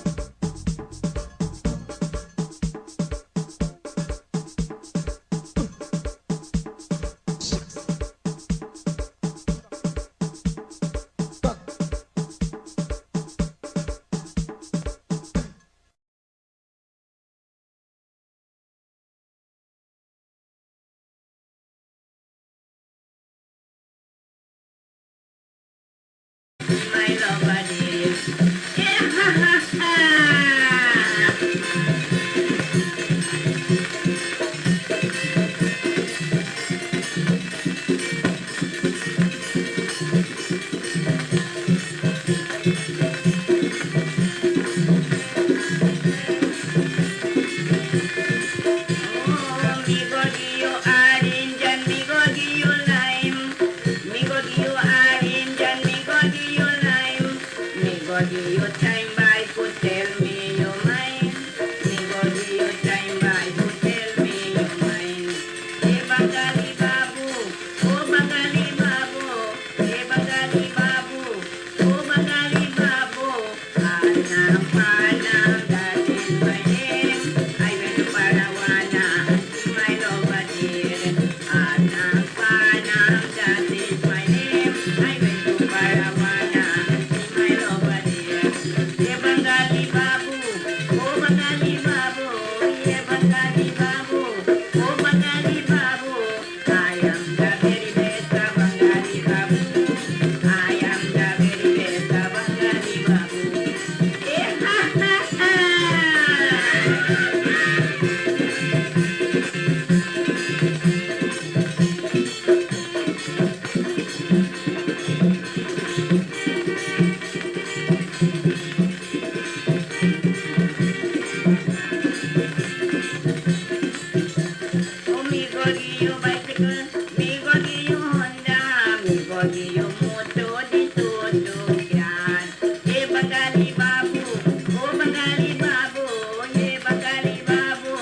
Gogi yung moto dito yan. E bagali babu, o bagali babu, e bagali babu,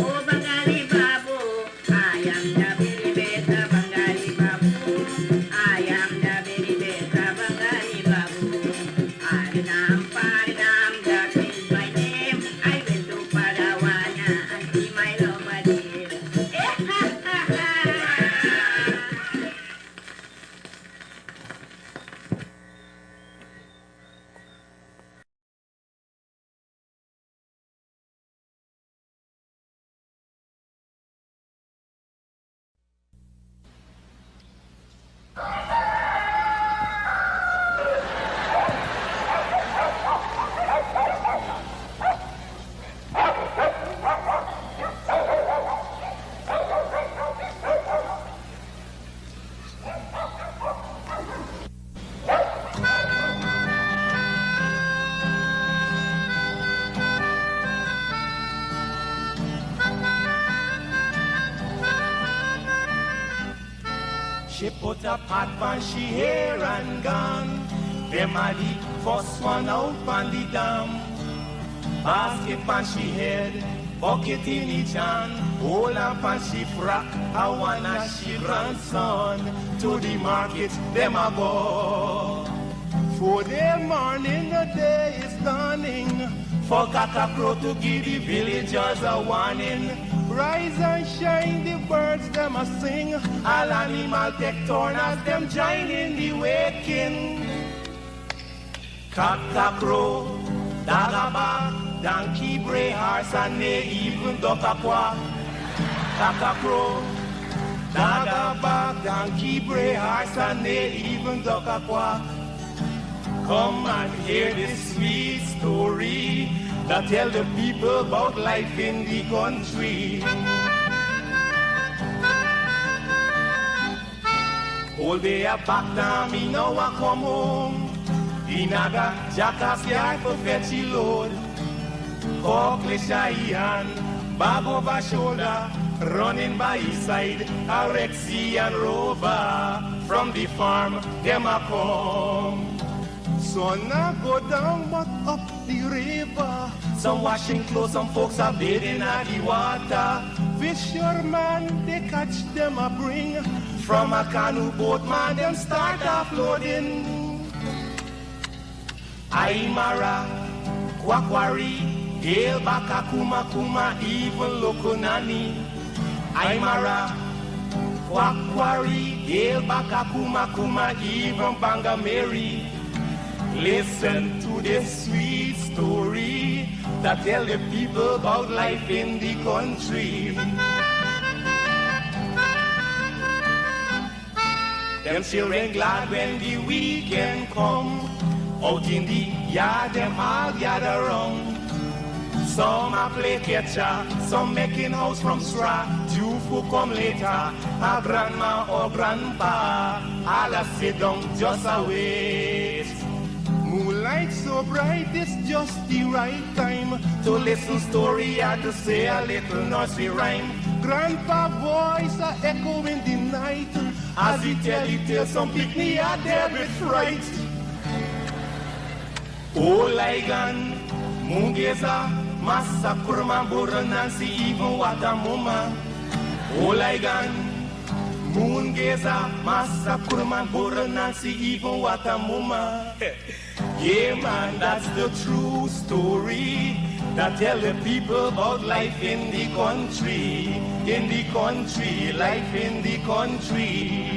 o bagali babu. I am the very best bagali babu. I am the very best bagali babu. Parinam, that is my name. I went to Padawana and see my lover there. She put a pot on she hair and gone. Them a the first one out on the dam. Basket on she head, bucket in each hand. Hold up on she frock, I wanna she grandson. To the market, them a go. For the morning, the day is dawning. For cockcrow to give the villagers a warning. Rise and shine, the birds them a sing. All animal take turn as them join in the waking. Cockcrow, dagaba, donkey, bray, horse, and they even duck a quack. Cockcrow, dagaba, donkey, bray, horse, and they even duck a quack. Come and hear this sweet story that tell the people about life in the country. All day a back down, me now a come home. Inaga, jackass yard for fetchy load. Cockle shy hand, bag over shoulder, running by his side, a Rexy and Rover. From the farm, them a come. Sun a go down but up the river. Some washing clothes, some folks are bathing at the water. Fisherman, they catch them a bring. From a canoe boat, man, them start offloading. Aymara, Kwakwari, Hail Baka Kuma Kuma, even Lokonani. Aymara, Kwakwari, Hail Baka Kuma Kuma, even Bangameri. Listen to this sweet story that tell the people about life in the country. Them children glad when the weekend come. Out in the yard, them all gather round. Some a play catcher, some making house from straw. Two who come later, a grandma or grandpa. All a sit down just a wait. Moonlight so bright, it's just the right time to listen story or to say a little nursery rhyme. Grandpa voice a echo in the night as he tell the tale. Some picnic are there with fright. Oh, Ligan, Mungeza, Massa Kurma Burra Nancy, even Watamuma. Oh, Ligan, Mungeza, Massa Kurma Burra Nancy, even Watamuma. Yeah, man, that's the true story that tell the people about life in the country, life in the country.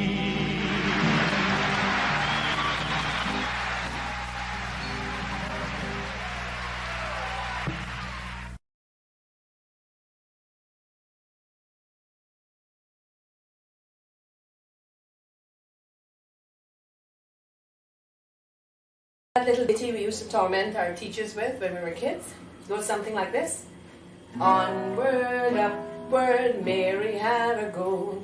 That little ditty we used to torment our teachers with when we were kids goes something like this. Onward, upward, Mary had a go.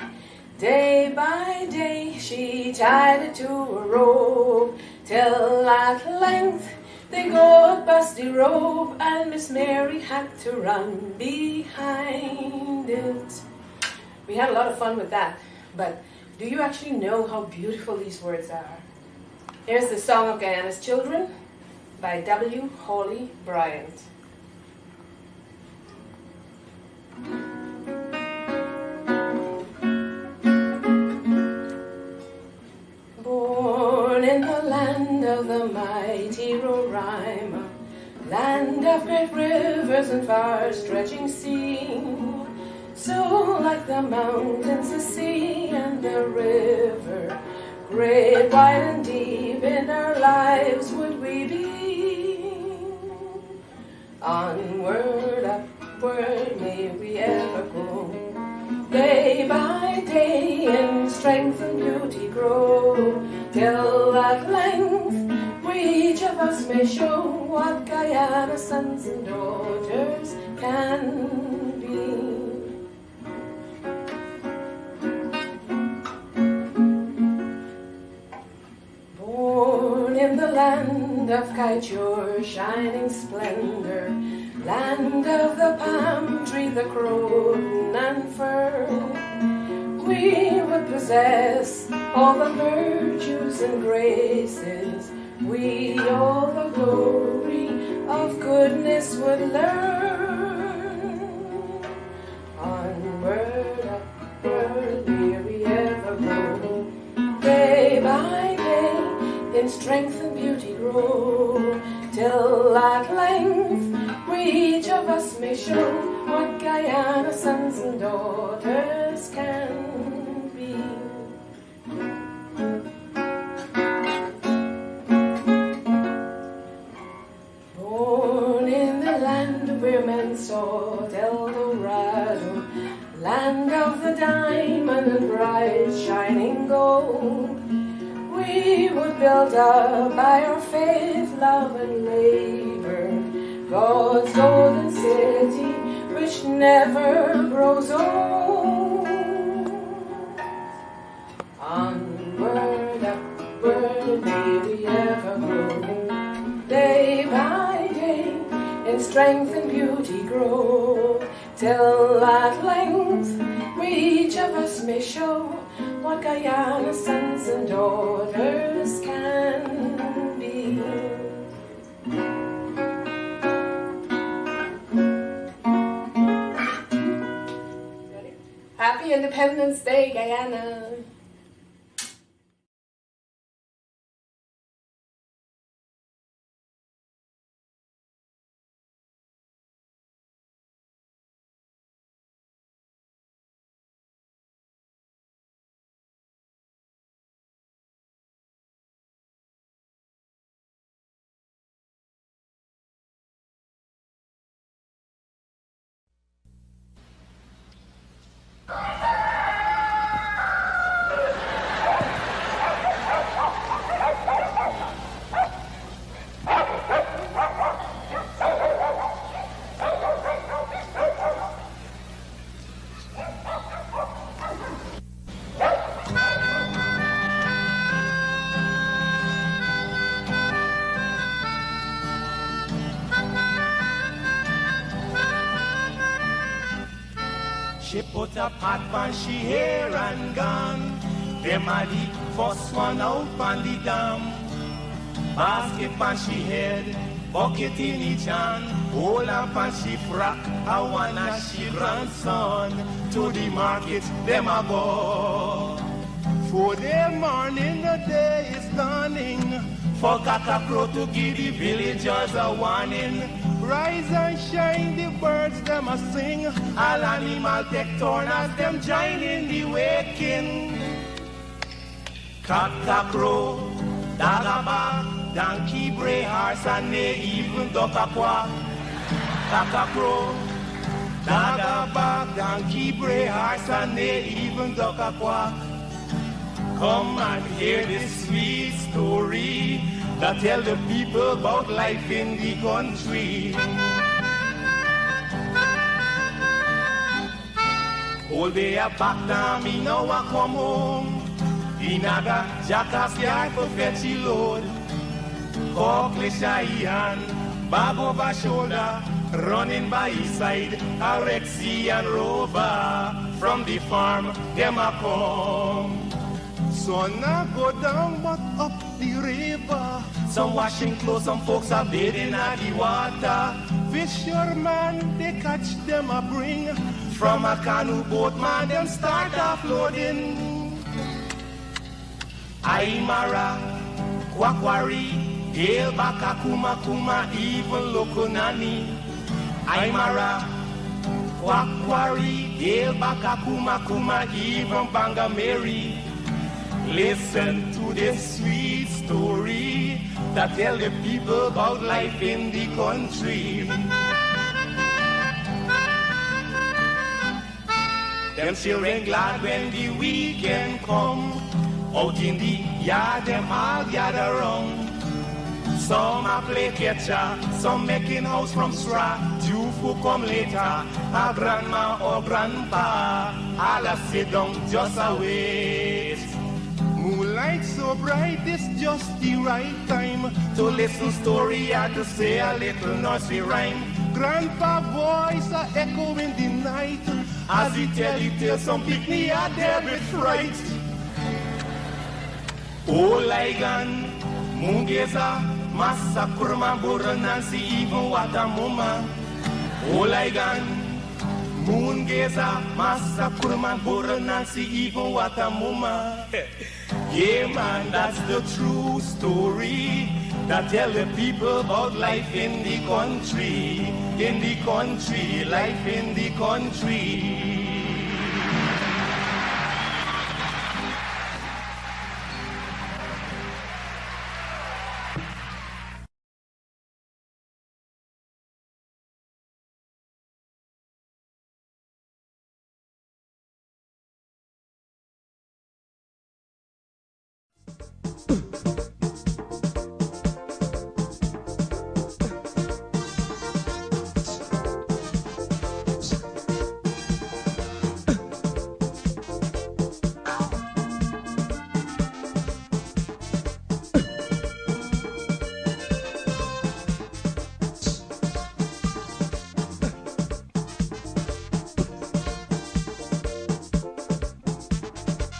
Day by day she tied it to a rope, till at length they got past the rope, and Miss Mary had to run behind it. We had a lot of fun with that, but Do you actually know how beautiful these words are? Here's the Song of Guyana's Children by W. Hawley Bryant. Born in the land of the mighty Roraima, land of great rivers and far-stretching sea, so like the mountains, the sea and the river, great, wide and deep in our lives would we be. Onward, upward may we ever go, day by day in strength and beauty grow, till at length we each of us may show what Guyana's sons and daughters can be. Born in the land of Kaijur, shining splendor, land of the palm tree, the croton and fern, we would possess all the virtues and graces, we all the glory of goodness would learn. Onward, upward, may we ever go, day by day in strength and beauty grow, till at length we each of us may show what Guyana's sons and daughters can be. Born in the land where men sought El Dorado, land of the diamond and bright shining gold, we would build up by our faith, love and labor God's golden city which never grows old. Onward, upward, may we ever go, day by day in strength and beauty grow, till at length we each of us may show what Guyana's sons and daughters can be. Ready? Happy Independence Day, Guyana! She put a pot on she hair and gone. Them a the first one out on the dam. Basket on she head, bucket in each hand. Hold up on she frock, a one as she grandson. To the market, them a go. For the morning, the day is dawning. For cockacrow to give the villagers a warning. Rise and shine, the birds them a sing. All animal take turn as them join in the waking. Cockacrow, dagabag, donkey, bray, horse, and they even duck a quack. Cockacrow, dagabag, donkey, bray, horse, and they even duck a quack. Come and hear this sweet story that tell the people about life in the country. All day a back down, me now a come home. Inaga, jackass yard for fetchy load. Cockle shy hand, bag over shoulder, running by his side, a Rexy and Rover. From the farm, them a come. sun a go down but up the river. Some washing clothes, some folks are bathing at the water. Fisherman, they catch them a bring. From a canoe boat, man, them start offloading. Aymara, Kwakwari, Hail Baka Kuma Kuma, even Lokonani. Aymara, Kwakwari, Hail Baka Kuma Kuma, even Banga Mary. Listen to this sweet story that tell the people about life in the country. Them children glad when the weekend come. Out in the yard, them all gather round. Some a play catcher, some making house from straw. Two who come later, a grandma or grandpa. All a sit down just a wait. Moonlight so bright, it's just the right time to listen story or to say a little nursery rhyme. Grandpa voice a echo in the night as he tell you tales, some picnic are there with fright. Oh, Ligan, Mungeza, Massa Kurma Nancy, even Watamuma. Oh, Ligan, Moongeza, Massa Kurma Nancy, even Watamuma. Yeah, man, that's the true story that tell the people about life in the country, life in the country.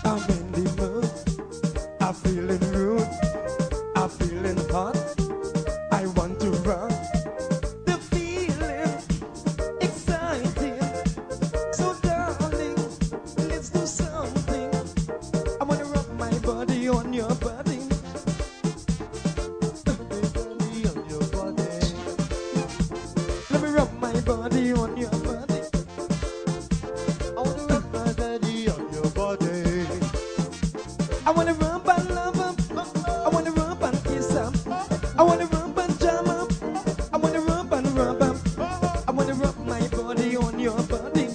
I'm in the mood, I'm feeling rude, I'm feeling hot, I want to run. The feeling exciting, so darling, let's do something. I wanna rub my body on your body. Body on your body. Let me rub my body on your body. I wanna rub my body on your body. I wanna rub and love him. I wanna rub and kiss him. I wanna rub and jam him. I wanna rub and rub him. I wanna rub my body on your body.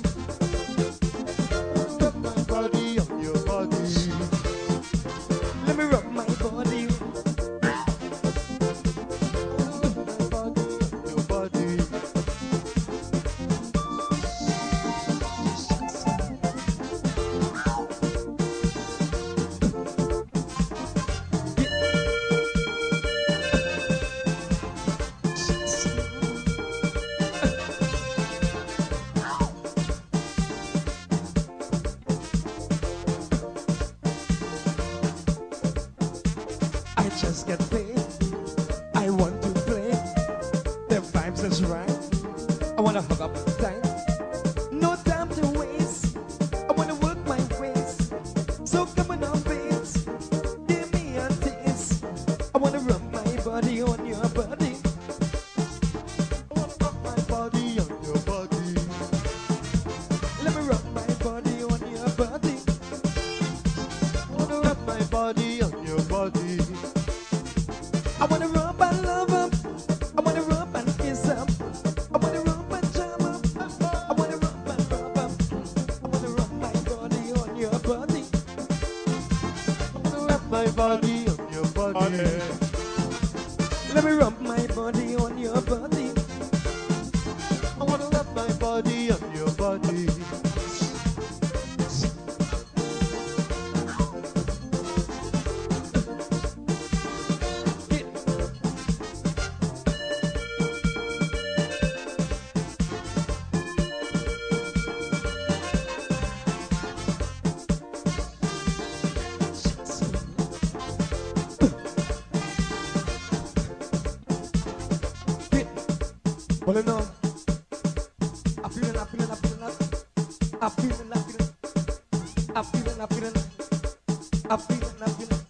Rub my body on your body. Let me rub my body. Rub my body on your body. I just get paid. I want to play. The vibes is right. I wanna hug up tight. No time to waste. I wanna work my ways. So come on, babes. Give me a taste. I wanna rub my body on your body. I wanna rub my body on your body. Let me rub my body on your body. I wanna rub my body on your body. I wanna rub and love him. I wanna rub and kiss him. I wanna rub and jam him. I wanna rub and rub him. I wanna rub my body on your body. I wanna rub my body on your body. Let me rub my body on your body. I wanna rub my body on your body. Well, you know, I'm feeling, I'm feeling, I'm feeling, I'm feeling, I'm feeling, I'm feeling, I'm feeling, I'm feeling, I'm feeling.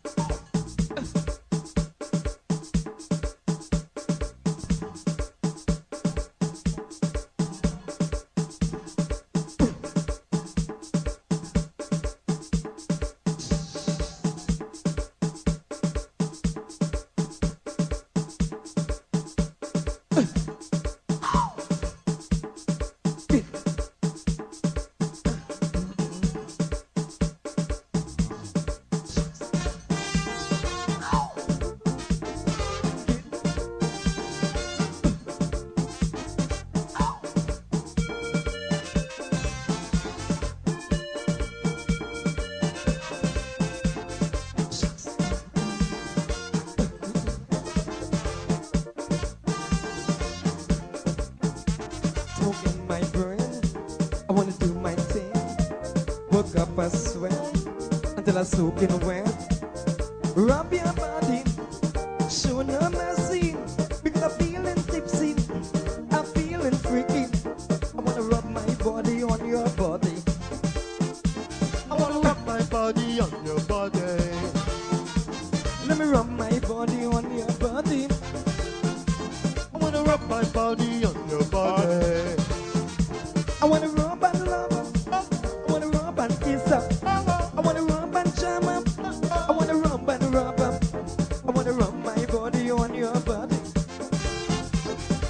Smoking my brain, I wanna do my thing. Work up a sweat until I soaking wet. Rub your body, show no mercy, because I'm feeling tipsy, I'm feeling freaky. I wanna rub my body on your body. I wanna rub my body on your body. Let me rub my body on your body. I wanna rub my body on your body. I wanna rub and love up. I wanna rub and kiss up. I wanna rub and jam up. I wanna rub and rub up. I wanna rub my body on your body.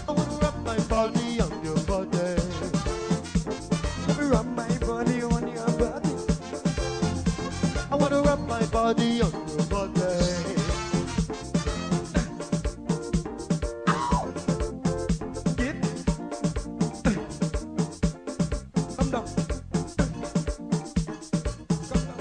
I wanna rub my body on your body. Let me rub my body on your body. I wanna rub my body on your body. Get. Come down. Come down.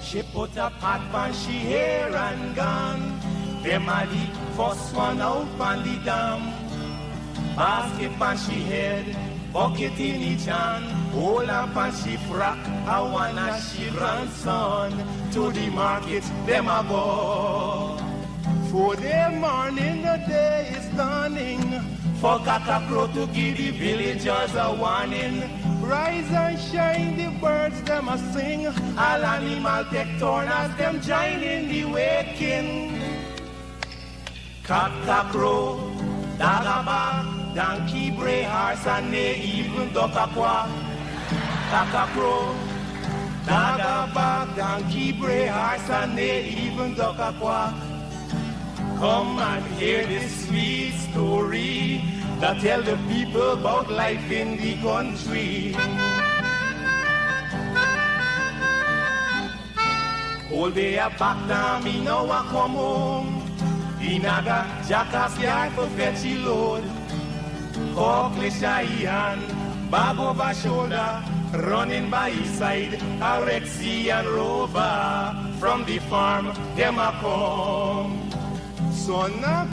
She put a pot on she hair and gone. Them a the first one out on the dam. Basket on she head, bucket in each hand. Hold up on she frock, I wanna she grandson. To the market, them a go. For the morning, the day is dawning. For cockcrow to give the villagers a warning. Rise and shine, the birds them a sing. All animal take turn as them join in the waking. Cockcrow, dagabag, donkey, bray, horse, and they even duck a quack. Cockcrow, dagabag, donkey, bray, horse, and they even duck a quack. Come and hear this sweet story that tell the people about life in the country. All day a back down, me now a come home. The naga jackass yard for fetchy load. Hawkley shy hand, bag over shoulder, running by his side, a Rexy and Rover. From the farm, them a come. So now